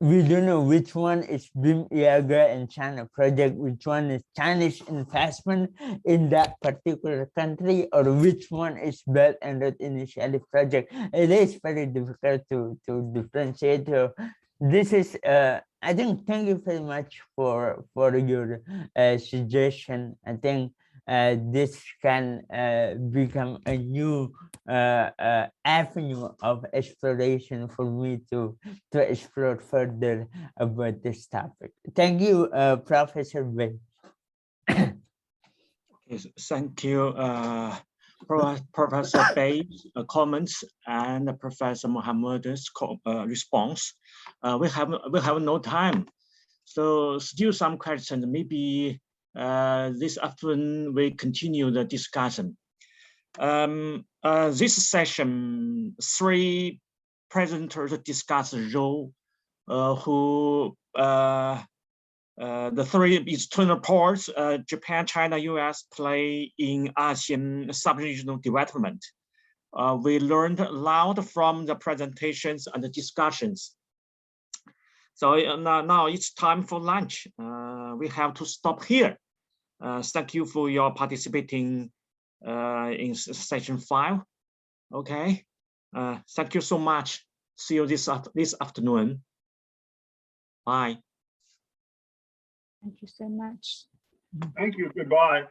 We don't know which one is BIM area and China project, which one is Chinese investment in that particular country, or which one is Belt and Road Initiative project. It is very difficult to differentiate. So this is, I think, thank you very much for your suggestion. I think this can become a new avenue of exploration for me to explore further about this topic. Thank you, Professor Wei. Yes, thank you, Professor Bei's comments and Professor Mohammed's response. We have no time, so still some questions. Maybe this afternoon we continue the discussion. This session, 3 presenters discuss the role who the 3 external parts, Japan, China, US, play in ASEAN sub-regional development. We learned a lot from the presentations and the discussions. So now it's time for lunch. We have to stop here. Thank you for your participating in session 5. Okay. Thank you so much. See you this afternoon. Bye. Thank you so much. Thank you. Goodbye.